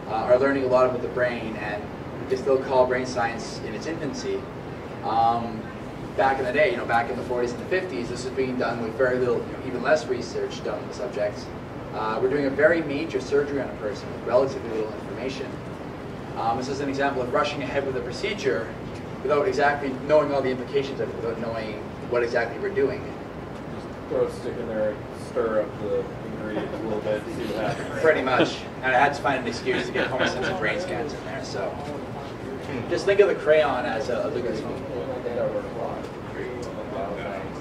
are learning a lot about the brain, and we can still call brain science in its infancy. Back in the day, back in the 40s and the 50s, this was being done with very little, even less research done on the subject. We're doing a very major surgery on a person with relatively little information. This is an example of rushing ahead with a procedure without exactly knowing all the implications of it, without knowing what exactly we're doing. Just throw a stick in there and stir up the ingredients a little bit to see what happens. Pretty much. And I had to find an excuse to get homosensitive brain scans in there, so. Just think of the crayon as a lucasfilm.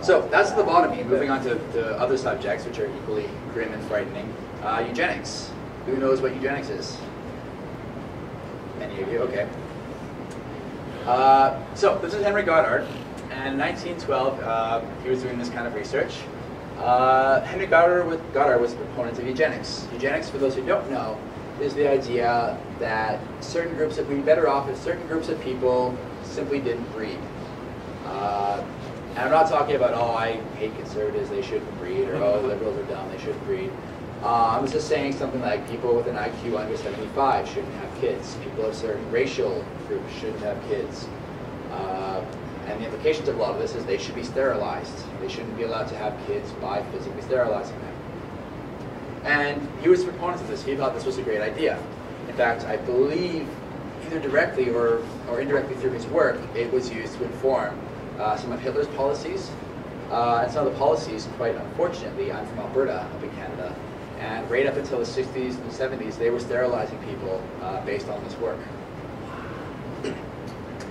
So that's lobotomy. Moving on to other subjects, which are equally grim and frightening. Eugenics. Who knows what eugenics is? Many of you, okay. So this is Henry Goddard, and in 1912 he was doing this kind of research. Henry Goddard was a proponent of eugenics. Eugenics, for those who don't know, is the idea that certain groups would be better off if certain groups of people simply didn't breed. And I'm not talking about, oh, I hate conservatives, they shouldn't breed, or oh, liberals are dumb, they shouldn't breed. I'm just saying something like people with an IQ under 75 shouldn't have kids. People of certain racial groups shouldn't have kids. And the implications of a lot of this is they should be sterilized. They shouldn't be allowed to have kids by physically sterilizing them. And he was a proponent of this. He thought this was a great idea. In fact, I believe either directly or indirectly through his work, it was used to inform some of Hitler's policies. And some of the policies, quite unfortunately, I'm from Alberta, up in Canada, and right up until the 60s and 70s, they were sterilizing people based on this work.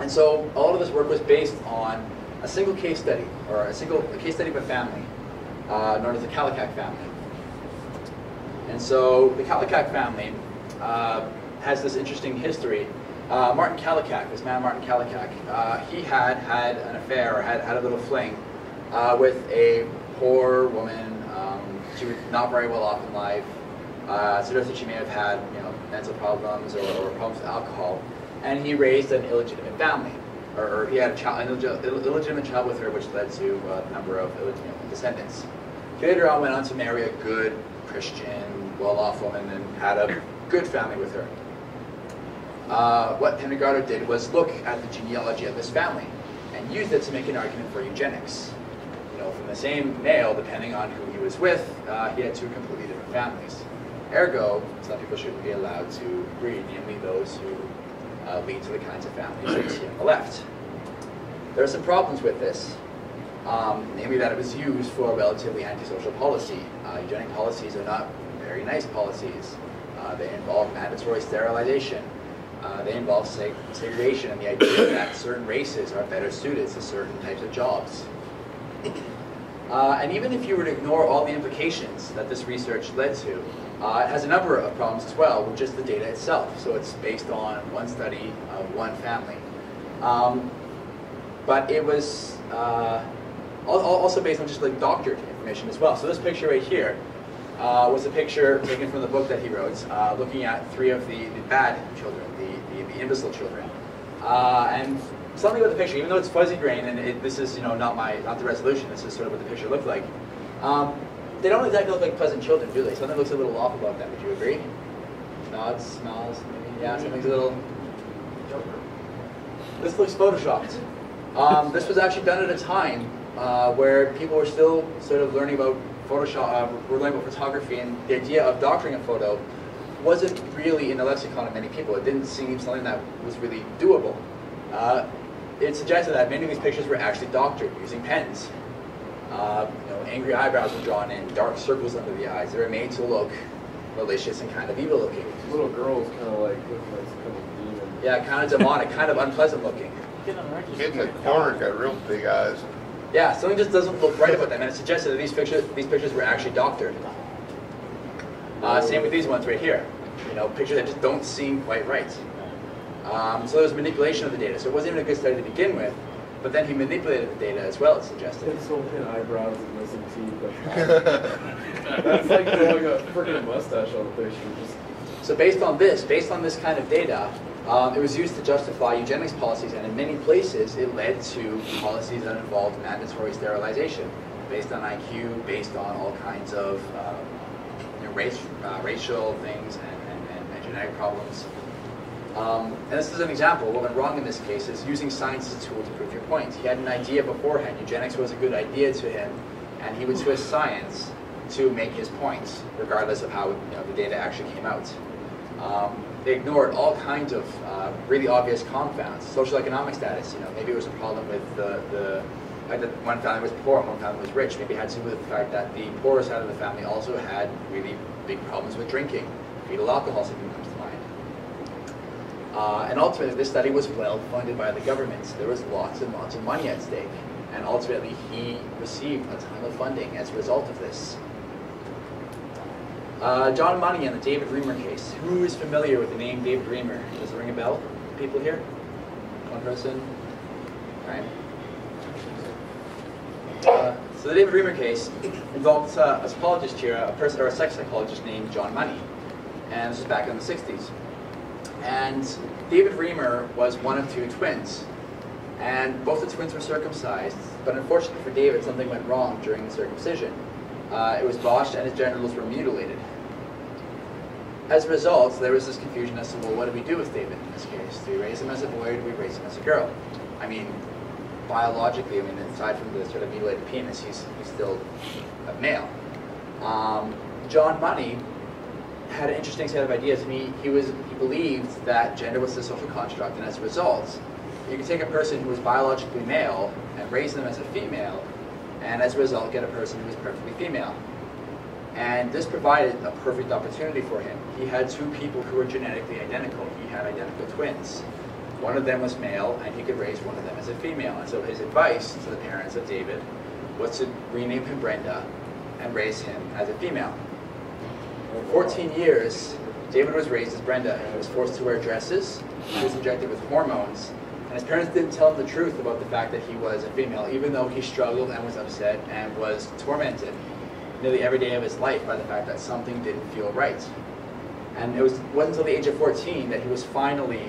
And so all of this work was based on a single case study, or a case study of a family, known as the Kallikak family. And so the Kallikak family has this interesting history. Martin Kallikak, this man Martin Kallikak, he had an affair, or had a little fling with a poor woman. She was not very well off in life. Suggested she may have had mental problems or problems with alcohol. And he raised an illegitimate family, or he had an illegitimate child with her, which led to a number of illegitimate descendants. He later on went on to marry a good Christian, well-off woman and had a good family with her. What Henry Goddard did was look at the genealogy of this family and used it to make an argument for eugenics. From the same male, depending on who he was with, he had two completely different families. Ergo, some people shouldn't be allowed to breed, namely those who lead to the kinds of families that you see on the left. There are some problems with this, namely that it was used for a relatively antisocial policy. Eugenic policies are not very nice policies. They involve mandatory sterilization. They involve segregation and the idea that certain races are better suited to certain types of jobs. And even if you were to ignore all the implications that this research led to, it has a number of problems as well with just the data itself. So it's based on one study of one family. But it was also based on just like doctored information as well. So this picture right here was a picture taken from the book that he wrote, looking at three of the bad children, the imbecile children. And something about the picture, even though it's fuzzy grain, and this is not the resolution, this is sort of what the picture looked like. They don't exactly look like pleasant children, do they? Something looks a little off about them. Would you agree? Nods, smiles, maybe. Yeah, something's a little... This looks photoshopped. This was actually done at a time where people were still sort of learning about Photoshop, were learning about photography, and the idea of doctoring a photo wasn't really in the lexicon of many people. It didn't seem something that was really doable. It suggested that many of these pictures were actually doctored using pens. Angry eyebrows were drawn in, dark circles under the eyes. They were made to look malicious and kind of evil looking. Little girls kind of like look like some kind of demon. Yeah, kind of demonic, kind of unpleasant looking. Kid in the corner got real big eyes. Yeah, something just doesn't look right about them, and it suggested that these pictures were actually doctored. Same with these ones right here. Pictures that just don't seem quite right. So there was manipulation of the data. So it wasn't even a good study to begin with, but then he manipulated the data as well, it suggested. Pencil and eyebrows and missing teeth. That's like throwing a freaking mustache on the picture. So based on this kind of data, it was used to justify eugenics policies, and in many places it led to policies that involved mandatory sterilization, based on IQ, based on all kinds of racial things and genetic problems. And this is an example. What went wrong in this case is using science as a tool to prove your point. He had an idea beforehand. Eugenics was a good idea to him, and he would twist science to make his points, regardless of how the data actually came out. They ignored all kinds of really obvious confounds. Social economic status. Maybe it was a problem with the fact that one family was poor and one family was rich. Maybe it had to do with the fact that the poorer side of the family also had really big problems with drinking. Fetal alcohol syndrome comes to mind. And ultimately, this study was well funded by the government. There was lots and lots of money at stake. And ultimately, he received a ton of funding as a result of this. John Money and the David Reimer case. Who is familiar with the name David Reimer? Does it ring a bell? People here? One person? All right. So the David Reimer case involved a psychologist here, a person or a sex psychologist named John Money. And this was back in the 60s. And David Reimer was one of two twins. And both the twins were circumcised, but unfortunately for David, something went wrong during the circumcision. It was botched and his genitals were mutilated. As a result, there was this confusion as to, well, what do we do with David in this case? Do we raise him as a boy or do we raise him as a girl? I mean, biologically, aside from the sort of mutilated penis, he's still a male. John Money had an interesting set of ideas. He believed that gender was a social construct, and as a result, you could take a person who was biologically male and raise them as a female, and as a result get a person who was perfectly female. And this provided a perfect opportunity for him. He had two people who were genetically identical. He had identical twins. One of them was male, and he could raise one of them as a female. And so his advice to the parents of David was to rename him Brenda and raise him as a female. For 14 years, David was raised as Brenda. He was forced to wear dresses. He was injected with hormones. And his parents didn't tell him the truth about the fact that he was a female, even though he struggled and was upset and was tormented nearly every day of his life by the fact that something didn't feel right. And it wasn't until the age of 14 that he was finally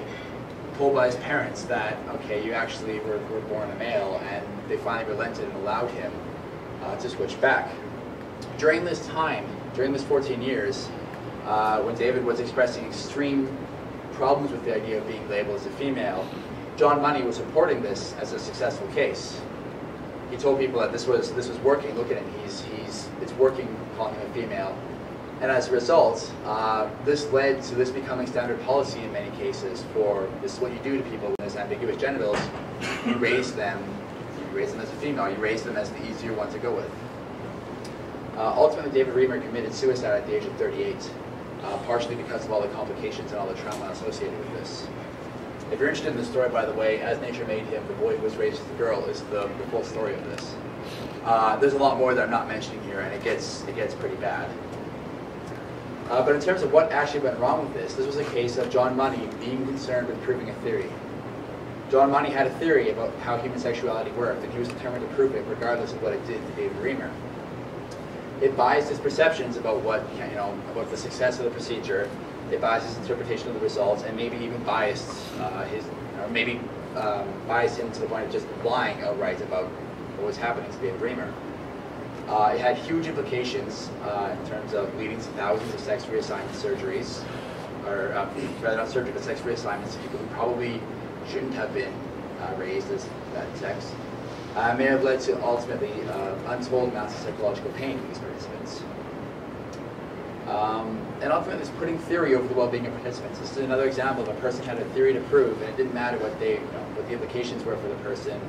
told by his parents that, okay, you actually were born a male, and they finally relented and allowed him to switch back. During this time, during this 14 years, when David was expressing extreme problems with the idea of being labeled as a female, John Money was supporting this as a successful case. He told people that this was working. Look at him, it's working, calling him a female. And as a result, this led to this becoming standard policy in many cases for this is what you do to people when there's ambiguous genitals. You raise them as a female, you raise them as the easier one to go with. Ultimately, David Reimer committed suicide at the age of 38, partially because of all the complications and all the trauma associated with this. If you're interested in the story, by the way, As Nature Made Him, the boy who was raised as a girl is the full story of this. There's a lot more that I'm not mentioning here, and it gets pretty bad. But in terms of what actually went wrong with this was a case of John Money being concerned with proving a theory. John Money had a theory about how human sexuality worked, and he was determined to prove it regardless of what it did to David Reimer. It biased his perceptions about about the success of the procedure. It biased his interpretation of the results, and maybe even biased biased him to the point of just lying outright about what was happening to David Reimer. It had huge implications in terms of leading to thousands of sex reassignment surgeries, or rather not surgical sex reassignments, people who probably shouldn't have been raised as that sex, may have led to ultimately untold amounts of psychological pain for these participants. And ultimately, it's putting theory over the well-being of participants. This is another example of a person had a theory to prove, and it didn't matter what what the implications were for the person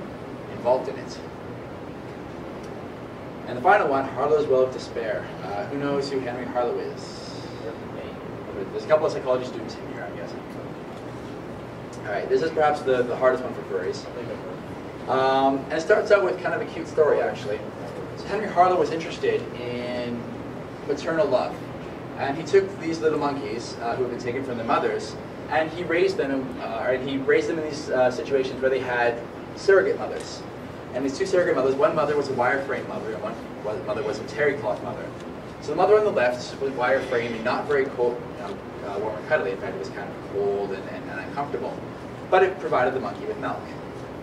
involved in it. And the final one, Harlow's well of despair. Who knows who Henry Harlow is? There's a couple of psychology students in here, I'm guessing. All right, this is perhaps the hardest one for furries. And it starts out with kind of a cute story, actually. So Henry Harlow was interested in maternal love. And he took these little monkeys who had been taken from their mothers, and he raised them in these situations where they had surrogate mothers. And these two surrogate mothers, one mother was a wireframe mother, and one mother was a terry cloth mother. So the mother on the left was wireframe and not very cold, warm and cuddly. In fact, it was kind of cold and uncomfortable. But it provided the monkey with milk.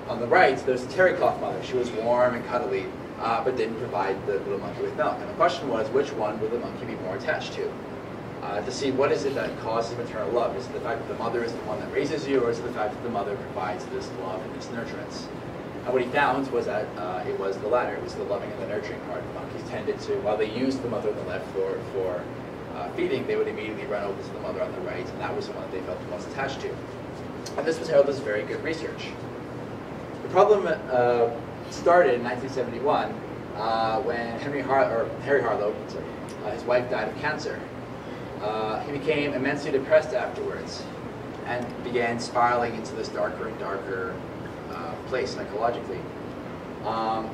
On the right, there's the terry cloth mother. She was warm and cuddly, but didn't provide the little monkey with milk. And the question was, which one would the monkey be more attached to? To see what is it that causes maternal love. Is it the fact that the mother is the one that raises you, or is it the fact that the mother provides this love and this nurturance? And what he found was that it was the latter. It was the loving and the nurturing part. The monkeys tended to, while they used the mother on the left for feeding, they would immediately run over to the mother on the right, and that was the one that they felt the most attached to. And this was heralded as very good research. The problem started in 1971 when Harry Harlow, his wife died of cancer. He became immensely depressed afterwards and began spiraling into this darker and darker place psychologically.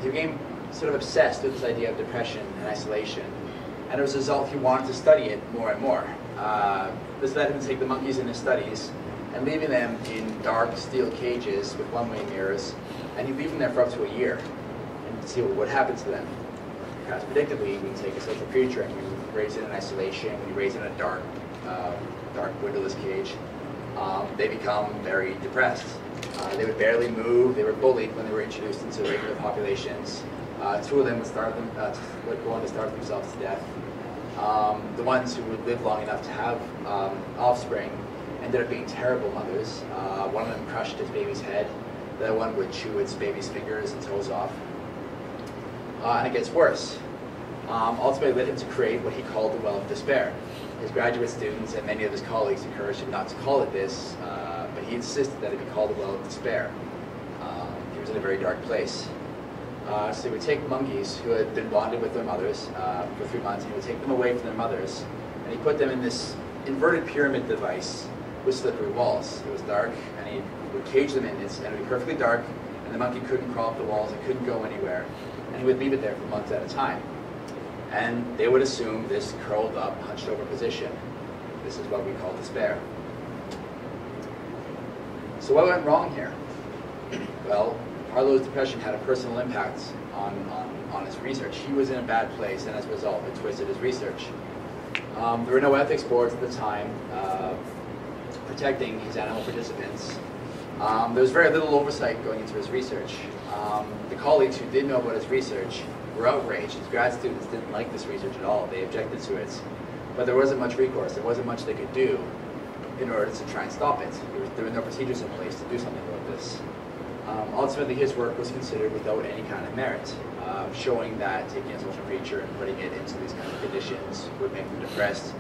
He became sort of obsessed with this idea of depression and isolation, and as a result he wanted to study it more and more. This led him to take the monkeys in his studies and leaving them in dark steel cages with one-way mirrors, and he'd leave them there for up to a year and see what would happen to them. As predictably, we take a social creature and we raise it in isolation, we raise it in a dark windowless cage. They become very depressed. They would barely move. They were bullied when they were introduced into regular populations. Two of them would go on to starve themselves to death. The ones who would live long enough to have offspring ended up being terrible mothers. One of them crushed its baby's head. The other one would chew its baby's fingers and toes off. And it gets worse. Ultimately led him to create what he called the well of despair. His graduate students and many of his colleagues encouraged him not to call it this, but he insisted that it be called the well of despair. He was in a very dark place. So he would take monkeys who had been bonded with their mothers for 3 months, and he would take them away from their mothers, and he put them in this inverted pyramid device with slippery walls. It was dark, and he would cage them in this, and it would be perfectly dark, and the monkey couldn't crawl up the walls, it couldn't go anywhere, and he would leave it there for months at a time. And they would assume this curled up, hunched over position. This is what we call despair. So what went wrong here? Well, Harlow's depression had a personal impact on his research. He was in a bad place, and as a result, it twisted his research. There were no ethics boards at the time protecting his animal participants. There was very little oversight going into his research. The colleagues who did know about his research were outraged. His grad students didn't like this research at all. They objected to it. But there wasn't much recourse. There wasn't much they could do in order to try and stop it. There were no procedures in place to do something about this. Ultimately, his work was considered without any kind of merit, showing that taking a social creature and putting it into these kind of conditions would make them depressed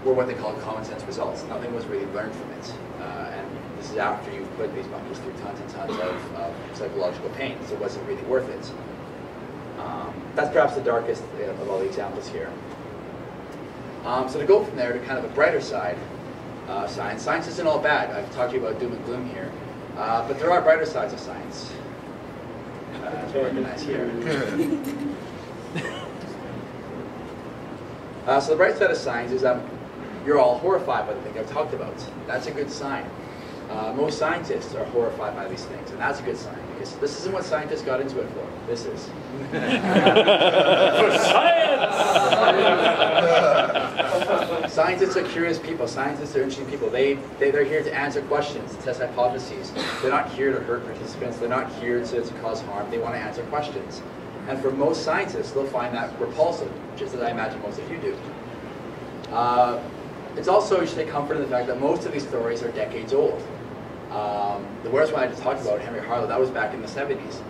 were what they called common sense results. Nothing was really learned from it. And this is after you've put these monkeys through tons and tons of psychological pain, so it wasn't really worth it. That's perhaps the darkest of all the examples here. So to go from there to kind of a brighter side of science, science isn't all bad. I've talked to you about doom and gloom here. But there are brighter sides of science. As we recognize here. So the bright side of science is that you're all horrified by the thing I've talked about. That's a good sign. Most scientists are horrified by these things, and that's a good sign, because this isn't what scientists got into it for. This is. For science! Scientists are curious people. Scientists are interesting people. They're here to answer questions, to test hypotheses. They're not here to hurt participants. They're not here to cause harm. They want to answer questions. And for most scientists, they'll find that repulsive, just as I imagine most of you do. It's also, you should take comfort in the fact that most of these stories are decades old. The worst one I just talked about, Henry Harlow, that was back in the 70s.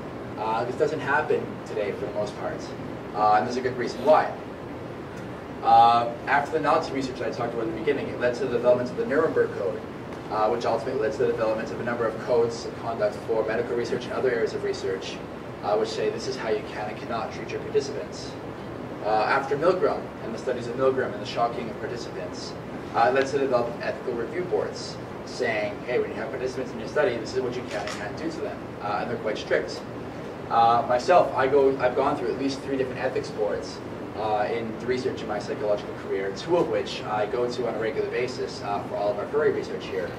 This doesn't happen today for the most part, and there's a good reason why. After the Nazi research that I talked about at the beginning, it led to the development of the Nuremberg Code, which ultimately led to the development of a number of codes of conduct for medical research and other areas of research, which say this is how you can and cannot treat your participants. After Milgram and the studies of Milgram and the shocking of participants, it led to the development of ethical review boards, saying, hey, when you have participants in your study, this is what you can and can't do to them, and they're quite strict. Myself, I've gone through at least 3 different ethics boards in the research in my psychological career, 2 of which I go to on a regular basis for all of our furry research here.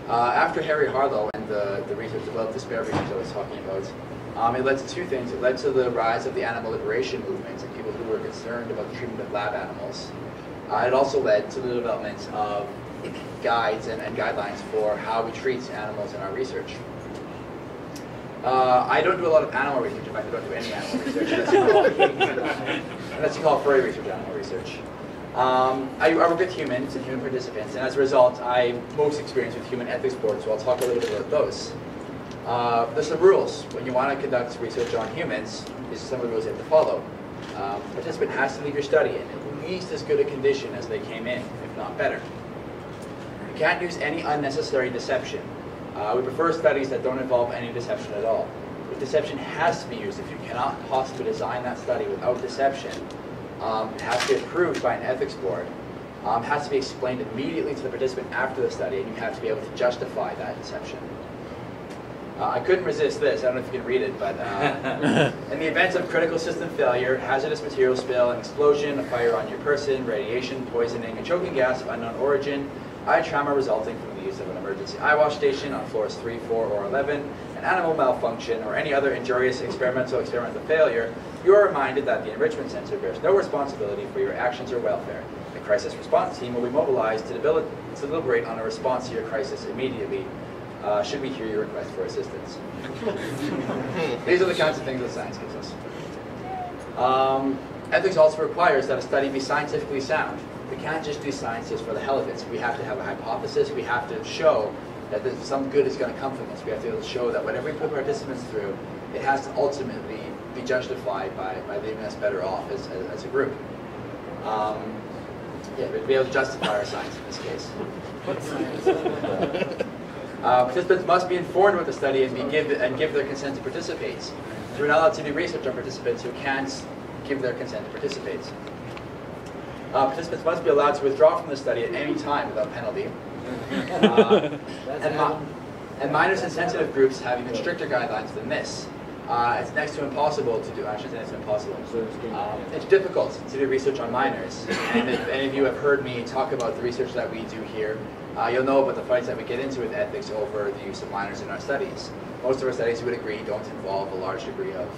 After Harry Harlow and the research about despair research I was talking about, it led to 2 things. It led to the rise of the animal liberation movement and people who were concerned about the treatment of lab animals. It also led to the development of guides and guidelines for how we treat animals in our research. I don't do a lot of animal research. In fact, I don't do any animal research unless you call furry research animal research. I work with humans and human participants, and as a result, I'm most experienced with human ethics boards, so I'll talk a little bit about those. There's some rules. When you want to conduct research on humans, these are some of the rules you have to follow. The participant has to leave your study in at least as good a condition as they came in, if not better. You can't use any unnecessary deception. We prefer studies that don't involve any deception at all. If deception has to be used, if you cannot possibly design that study without deception, it has to be approved by an ethics board. It has to be explained immediately to the participant after the study, and you have to be able to justify that deception. I couldn't resist this. I don't know if you can read it, but in the event of critical system failure, hazardous material spill, an explosion, a fire on your person, radiation, poisoning, a choking gas of unknown origin, eye trauma resulting from the use of an emergency eye wash station on floors 3, 4, or 11, an animal malfunction, or any other injurious experimental failure, you are reminded that the Enrichment Center bears no responsibility for your actions or welfare. The crisis response team will be mobilized to deliberate on a response to your crisis immediately, should we hear your request for assistance. These are the kinds of things that science gives us. Ethics also requires that a study be scientifically sound. We can't just do science just for the hell of it. We have to have a hypothesis. We have to show that some good is going to come from this. We have to be able to show that whatever we put participants through, it has to ultimately be justified by leaving us better off as a group. Yeah, we'd be able to justify our science in this case. Participants must be informed about the study and give their consent to participate. So we're not allowed to do research on participants who can't give their consent to participate. Participants must be allowed to withdraw from the study at any time without penalty. And minors and sensitive groups have even stricter guidelines than this. It's next to impossible to do, I shouldn't say next to impossible. It's difficult to do research on minors. And if any of you have heard me talk about the research that we do here, you'll know about the fights that we get into with ethics over the use of minors in our studies. Most of our studies, you would agree, don't involve a large degree of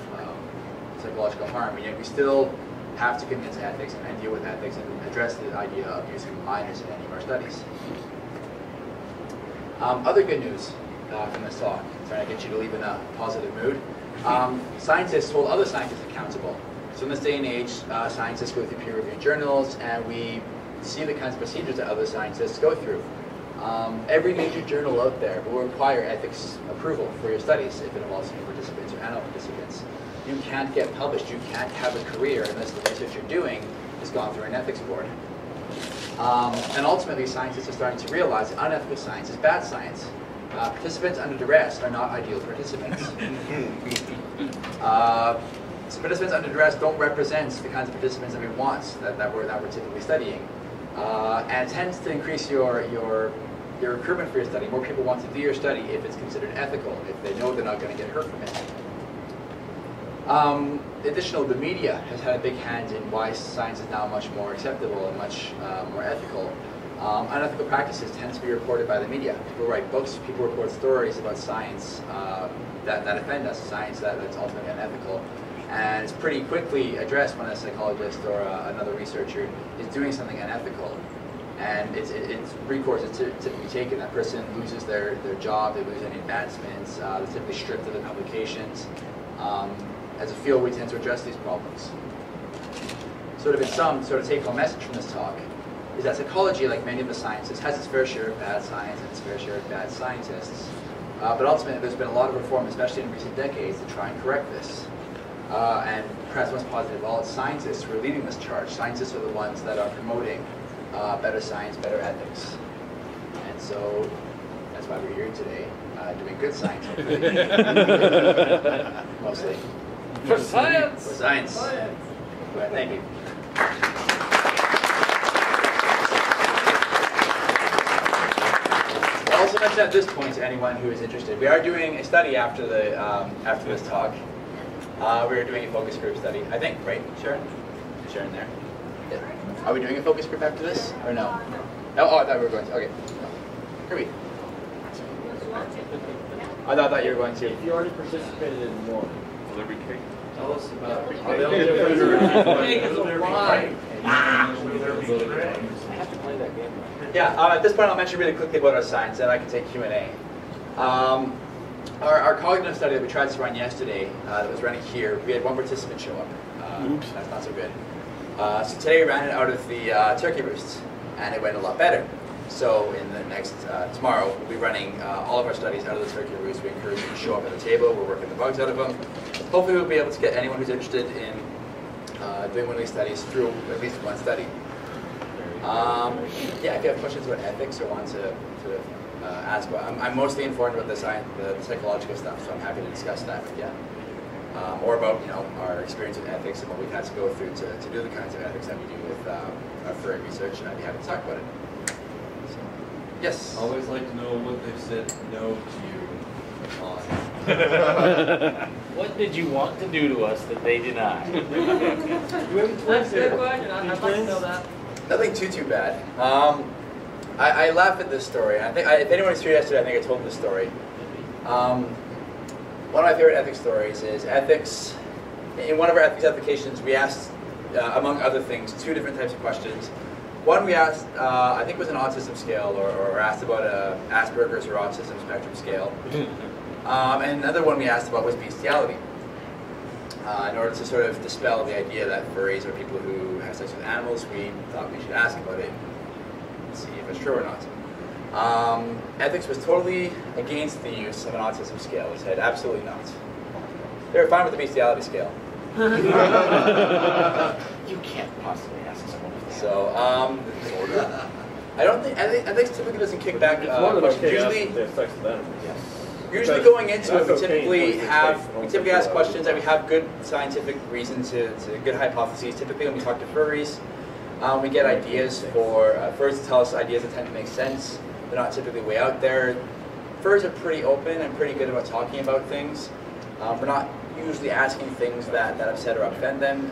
psychological harm, and yet we still have to convince ethics and deal with ethics and address the idea of using minors in any of our studies. Other good news from this talk, trying to get you to leave in a positive mood. Scientists hold other scientists accountable. So in this day and age, scientists go through peer-reviewed journals, and we see the kinds of procedures that other scientists go through. Every major journal out there will require ethics approval for your studies if it involves human participants or animal participants. You can't get published, you can't have a career unless the research you're doing has gone through an ethics board. And ultimately, scientists are starting to realize that unethical science is bad science. Participants under duress are not ideal participants. So participants under duress don't represent the kinds of participants that we want, that we're typically studying. And it tends to increase your recruitment for your study. More people want to do your study if it's considered ethical, if they know they're not going to get hurt from it. Additionally, the media has had a big hand in why science is now much more acceptable and much more ethical. Unethical practices tend to be reported by the media. People write books, people report stories about science that offend us, science that's ultimately unethical. And it's pretty quickly addressed when a psychologist or another researcher is doing something unethical. And it's recourse is typically taken. That person loses their job, they lose any advancements, they're typically stripped of their publications. As a field, we tend to address these problems. Sort of in some take-home message from this talk, is that psychology, like many of the sciences, has its fair share of bad science and its fair share of bad scientists. But ultimately, there's been a lot of reform, especially in recent decades, to try and correct this. And perhaps most positive of all, it's scientists who are leading this charge. Scientists are the ones that are promoting better science, better ethics. And so that's why we're here today, doing good science, hopefully. Mostly. For science! For science. Right, thank you. I'll also mention at this point to anyone who is interested, we are doing a study after the after this talk. We're doing a focus group study, I think, right, Sharon? Is Sharon there? Yeah. Are we doing a focus group after this, or no? Oh, I thought we were going to. Okay. Kirby. I thought you were going to. If you already participated in one, will there be cake? Tell us about it. Yeah, at this point I'll mention really quickly about our science, and I can take Q&A. Our cognitive study that we tried to run yesterday, that was running here, we had one participant show up. That's not so good. So today we ran it out of the turkey roost, and it went a lot better. So in the next, tomorrow, we'll be running all of our studies out of the turkey roost. We encourage you to show up at the table. We're working the bugs out of them. Hopefully we'll be able to get anyone who's interested in doing one of these studies through at least one study. Yeah, if you have questions about ethics or want to ask about, I'm mostly informed about the psychological stuff, so I'm happy to discuss that with you. Or about our experience with ethics and what we've had to go through to do the kinds of ethics that we do with our furry research, and I'd be happy to talk about it. So, yes? I always like to know what they've said no to you on. What did you want to do to us that they denied? That's a good question. I'd like to know that. Nothing too bad. I laugh at this story. I think if anyone was here yesterday, I think I told this story. One of my favorite ethics stories is ethics. In one of our ethics applications, we asked, among other things, 2 different types of questions. One we asked, I think it was an autism scale, or asked about Asperger's or autism spectrum scale. And another one we asked about was bestiality. In order to sort of dispel the idea that furries are people who have sex with animals, we thought we should ask about it and see if it's true or not. Ethics was totally against the use of an autism scale. It said absolutely not. They were fine with the bestiality scale. You can't possibly ask someone if they have. So, I don't think ethics typically doesn't kick back. Usually going into it, we typically ask questions that we have good scientific reason to good hypotheses. Typically when we talk to furries, we get ideas for furries to tell us ideas that tend to make sense. They're not typically way out there. Furries are pretty open and pretty good about talking about things. We're not usually asking things that upset or offend them.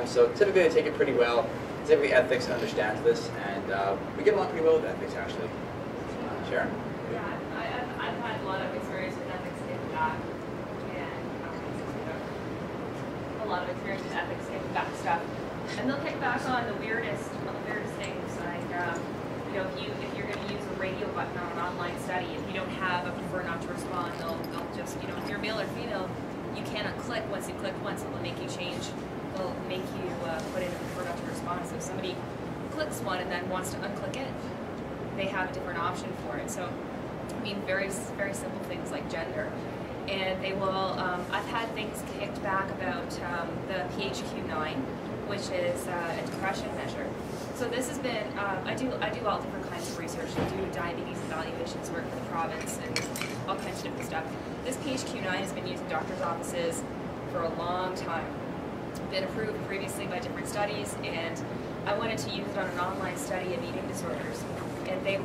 So typically they take it pretty well. Typically ethics understands this, and we get along pretty well with ethics actually. Sharon? Yeah, I've had a lot of experience with ethics getting back, and a lot of experience with ethics getting back stuff. And they'll kick back on the weirdest things, like if you're going to use a radio button on an online study, if you don't have a prefer not to respond, they'll just if you're male or female, you cannot click. Once you click once, it will make you change. They'll make you put in a prefer not to respond. So if somebody clicks one and then wants to unclick it, they have a different option for it. So I mean, very simple things like gender. And they will, I've had things kicked back about the PHQ-9, which is a depression measure. So this has been, I do all different kinds of research. I do diabetes evaluations, work for the province, and all kinds of different stuff. This PHQ-9 has been used in doctors' offices for a long time. Been approved previously by different studies, and I wanted to use it on an online study of eating disorders. And they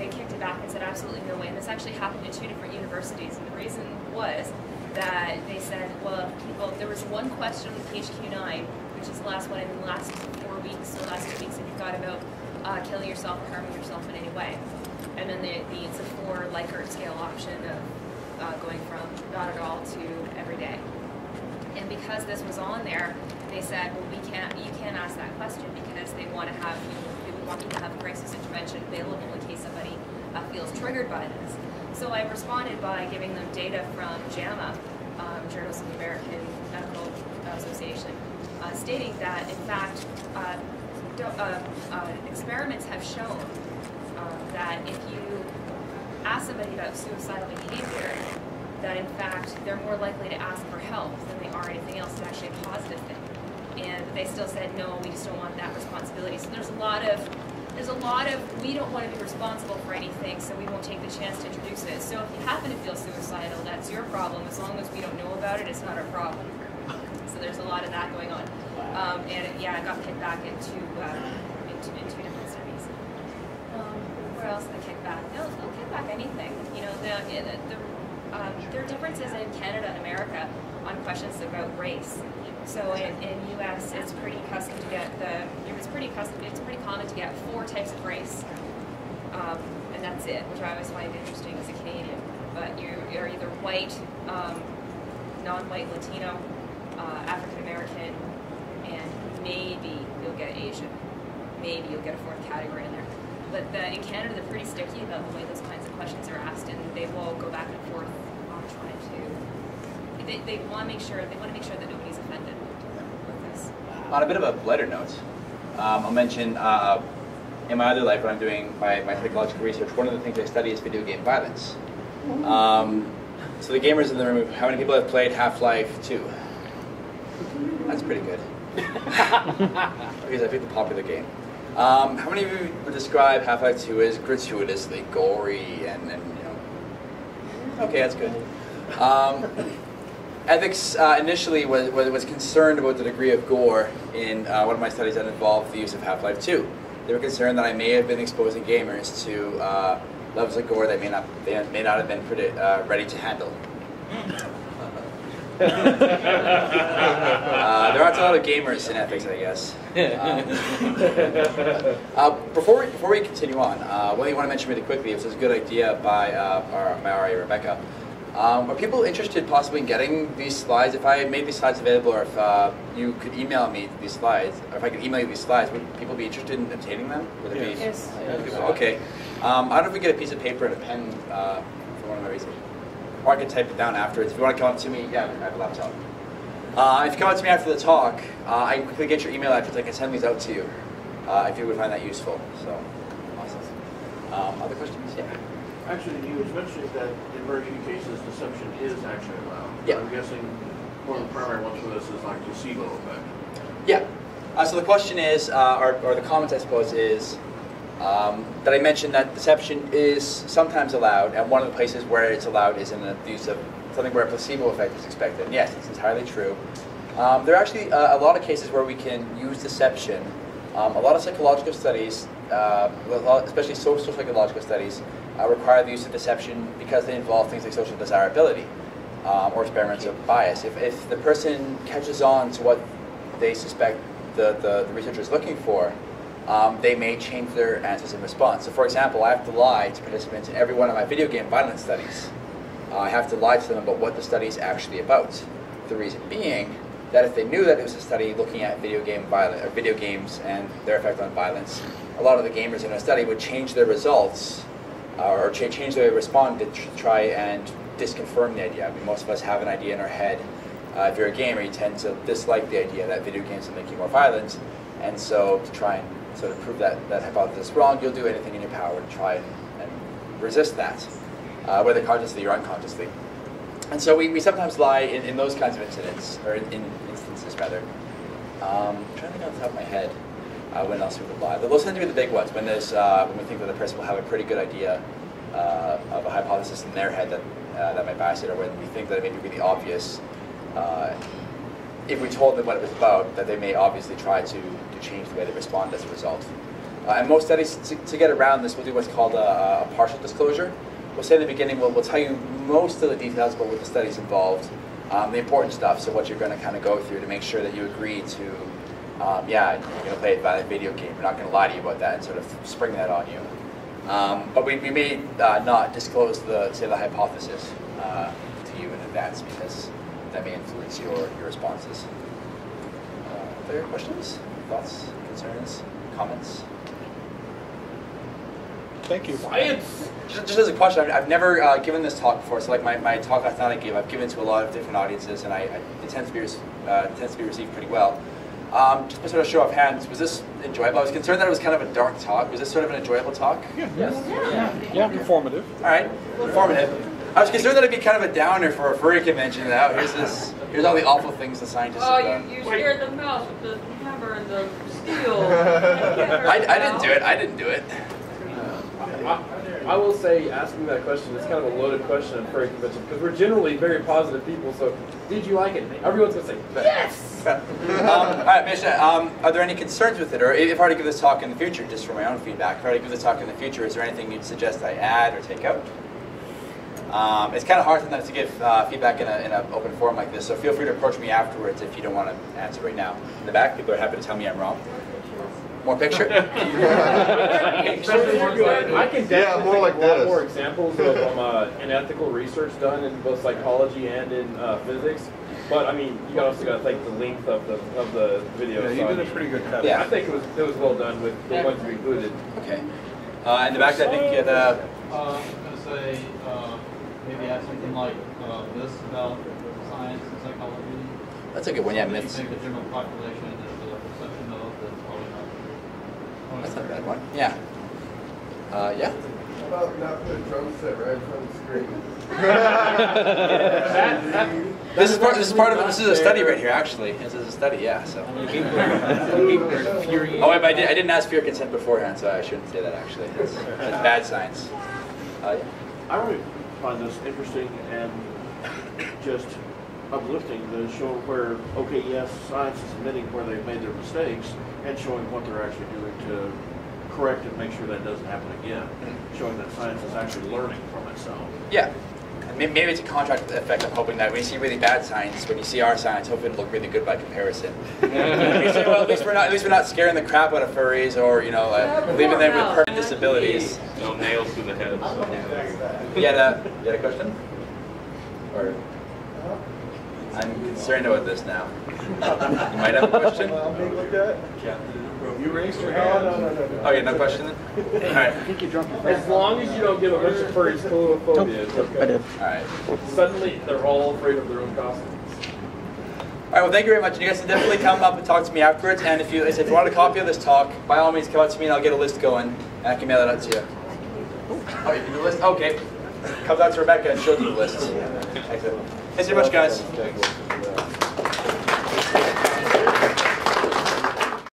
kicked it back and said absolutely no way. And this actually happened at 2 different universities. And the reason was that they said, well, there was one question on the PHQ-9, which is the last one in the last 4 weeks, or last 2 weeks, if you got about killing yourself or harming yourself in any way. And then it's a 4 Likert scale option of going from not at all to every day. And because this was on there, they said, well, you can't ask that question because they want to have want you to have crisis intervention available in case somebody feels triggered by this. So I responded by giving them data from JAMA, Journals of the American Medical Association, stating that in fact experiments have shown that if you ask somebody about suicidal behavior, that in fact they're more likely to ask for help than they are anything else. It's actually a positive thing. And they still said, no, we just don't want that responsibility. So there's a lot of, we don't want to be responsible for anything, so we won't take the chance to introduce it. So if you happen to feel suicidal, that's your problem. As long as we don't know about it, it's not our problem. So there's a lot of that going on. And yeah, it got picked back in two different studies. Where else did they kick back? They'll kick back anything. You know, there are differences in Canada and America on questions about race. So in U.S., it's pretty custom to get it's pretty common to get 4 types of race, and that's it, which I always find interesting as a Canadian. But you're either white, non-white, Latino, African American, and maybe you'll get Asian. Maybe you'll get a 4th category in there. But in Canada, they're pretty sticky about the way those kinds of questions are asked, and they will go back and forth on trying to. They want to make sure that nobody's offended with this. On a bit of a lighter note, I'll mention in my other life when I'm doing my psychological research, one of the things I study is video game violence. So the gamers in the room, how many people have played Half-Life 2? That's pretty good. Because I picked the popular game. How many of you would describe Half-Life 2 as gratuitously gory and you know? Okay, that's good. Ethics initially was concerned about the degree of gore in one of my studies that involved the use of Half-Life 2. They were concerned that I may have been exposing gamers to levels of gore they may not have been ready to handle. There aren't a lot of gamers in ethics, I guess. Before we continue on, what I want to mention really quickly is this good idea by my RA Rebecca. Are people interested possibly in getting these slides? If I made these slides available, or if you could email me these slides, or if I could email you these slides, would people be interested in obtaining them? Would it be? Yes. Okay. I don't know if we get a piece of paper and a pen for one of my reasons. Or I can type it down afterwards. If you want to come up to me, yeah, I have a laptop. If you come up to me after the talk, I can quickly get your email address. I can send these out to you if you would find that useful. So, awesome. Other questions? Yeah. Actually, you was mentioning that in very few cases, deception is actually allowed. Yeah. I'm guessing one of the primary ones for this is like placebo effect. Yeah. So the question is, or the comment I suppose is, that I mentioned that deception is sometimes allowed, and one of the places where it's allowed is in the use of something where a placebo effect is expected. And yes, it's entirely true. There are actually a lot of cases where we can use deception. A lot of psychological studies, especially social psychological studies, require the use of deception because they involve things like social desirability or experiments of bias. If the person catches on to what they suspect the researcher is looking for, they may change their answers in response. So for example, I have to lie to participants in every one of my video game violence studies. I have to lie to them about what the study is actually about. The reason being that if they knew that it was a study looking at video games and their effect on violence, a lot of the gamers in a study would change their results or change the way they respond to try and disconfirm the idea. I mean, most of us have an idea in our head. If you're a gamer, you tend to dislike the idea that video games will make you more violent, and so to try and sort of prove that hypothesis wrong, you'll do anything in your power to try and resist that, whether consciously or unconsciously. And so we sometimes lie in those kinds of incidents, or in instances rather. I'm trying to think off the top of my head when else we would lie. Those tend to be the big ones, when we think that the person will have a pretty good idea of a hypothesis in their head that might bias it, or when we think that it may be really obvious. If we told them what it was about, that they may obviously try to change the way they respond as a result. And most studies, to get around this, will do what's called a partial disclosure. We'll say in the beginning, we'll tell you most of the details about what the study's involved, the important stuff, so what you're going to kind of go through to make sure that you agree to, yeah, you're going to play a valid video game. We're not going to lie to you about that and sort of spring that on you. But we may not disclose the hypothesis to you in advance, because that may influence your responses. Other questions, thoughts, concerns, comments? Thank you. Science! Just as a question, I've never given this talk before, so like my talk last night I gave, I've given to a lot of different audiences, and it tends to be received pretty well. Just to sort of show of hands, was this enjoyable? I was concerned that it was kind of a dark talk. Was this sort of an enjoyable talk? Yeah, informative. All right, informative. I was concerned that it'd be kind of a downer for a furry convention. Now here's all the awful things the scientists have done. You scared the mouse with the hammer and the steel. I didn't do it. I didn't do it. I will say, asking that question is kind of a loaded question at furry convention because we're generally very positive people. So, did you like it? Everyone's gonna say yes. All right, Misha. Are there any concerns with it, or if I were to give this talk in the future, just from my own feedback, if I were to give this talk in the future, is there anything you'd suggest I add or take out? It's kind of hard sometimes to give feedback in an open forum like this, so feel free to approach me afterwards if you don't want to answer right now. In the back, people are happy to tell me I'm wrong. More picture? I can definitely more like think of a lot this. more examples of unethical research done in both psychology and in physics. But I mean, you also got to think the length of the video. Yeah, you did a pretty good cut. Yeah. I think it was well done with the ones you included. Okay. In the back, I think you had I was going to say, maybe add something like this about science and psychology. that's a good one. Yeah, What do you myths. think the general population is the perception of that's probably not true. That's not a bad one. Yeah. Yeah. How about not put a drum set right in front of the screen? This is a study right here. Actually, this is a study. Yeah. So. Oh, wait, but I didn't ask for your consent beforehand, so I shouldn't say that. Actually, that's bad science. Yeah. I really find this interesting and just uplifting to show where, okay, yes, science is admitting where they've made their mistakes and showing what they're actually doing to correct and make sure that doesn't happen again. Showing that science is actually learning from itself. Yeah. Maybe it's a contract effect. I'm hoping that when you see really bad science, when you see our science, hopefully it'll look really good by comparison. You say, well, at least we're not scaring the crap out of furries, or leaving them with permanent disabilities. No nails through the head. So. You had a question? Or I'm concerned about this now. You might have a question. You raised your hand. Oh, yeah, no question then? All right. I think you drunk your As long as you don't get a bunch of furries coulrophobia, it's okay. I did. All right. Suddenly, they're all afraid of their own costumes. All right, well, thank you very much. And you guys can definitely come up and talk to me afterwards. And if you want a copy of this talk, by all means, come out to me and I'll get a list going. And I can mail it out to you. Oh, you can do a list? Okay. Comes out to Rebecca and she'll do the list. Excellent. Thanks very much, guys.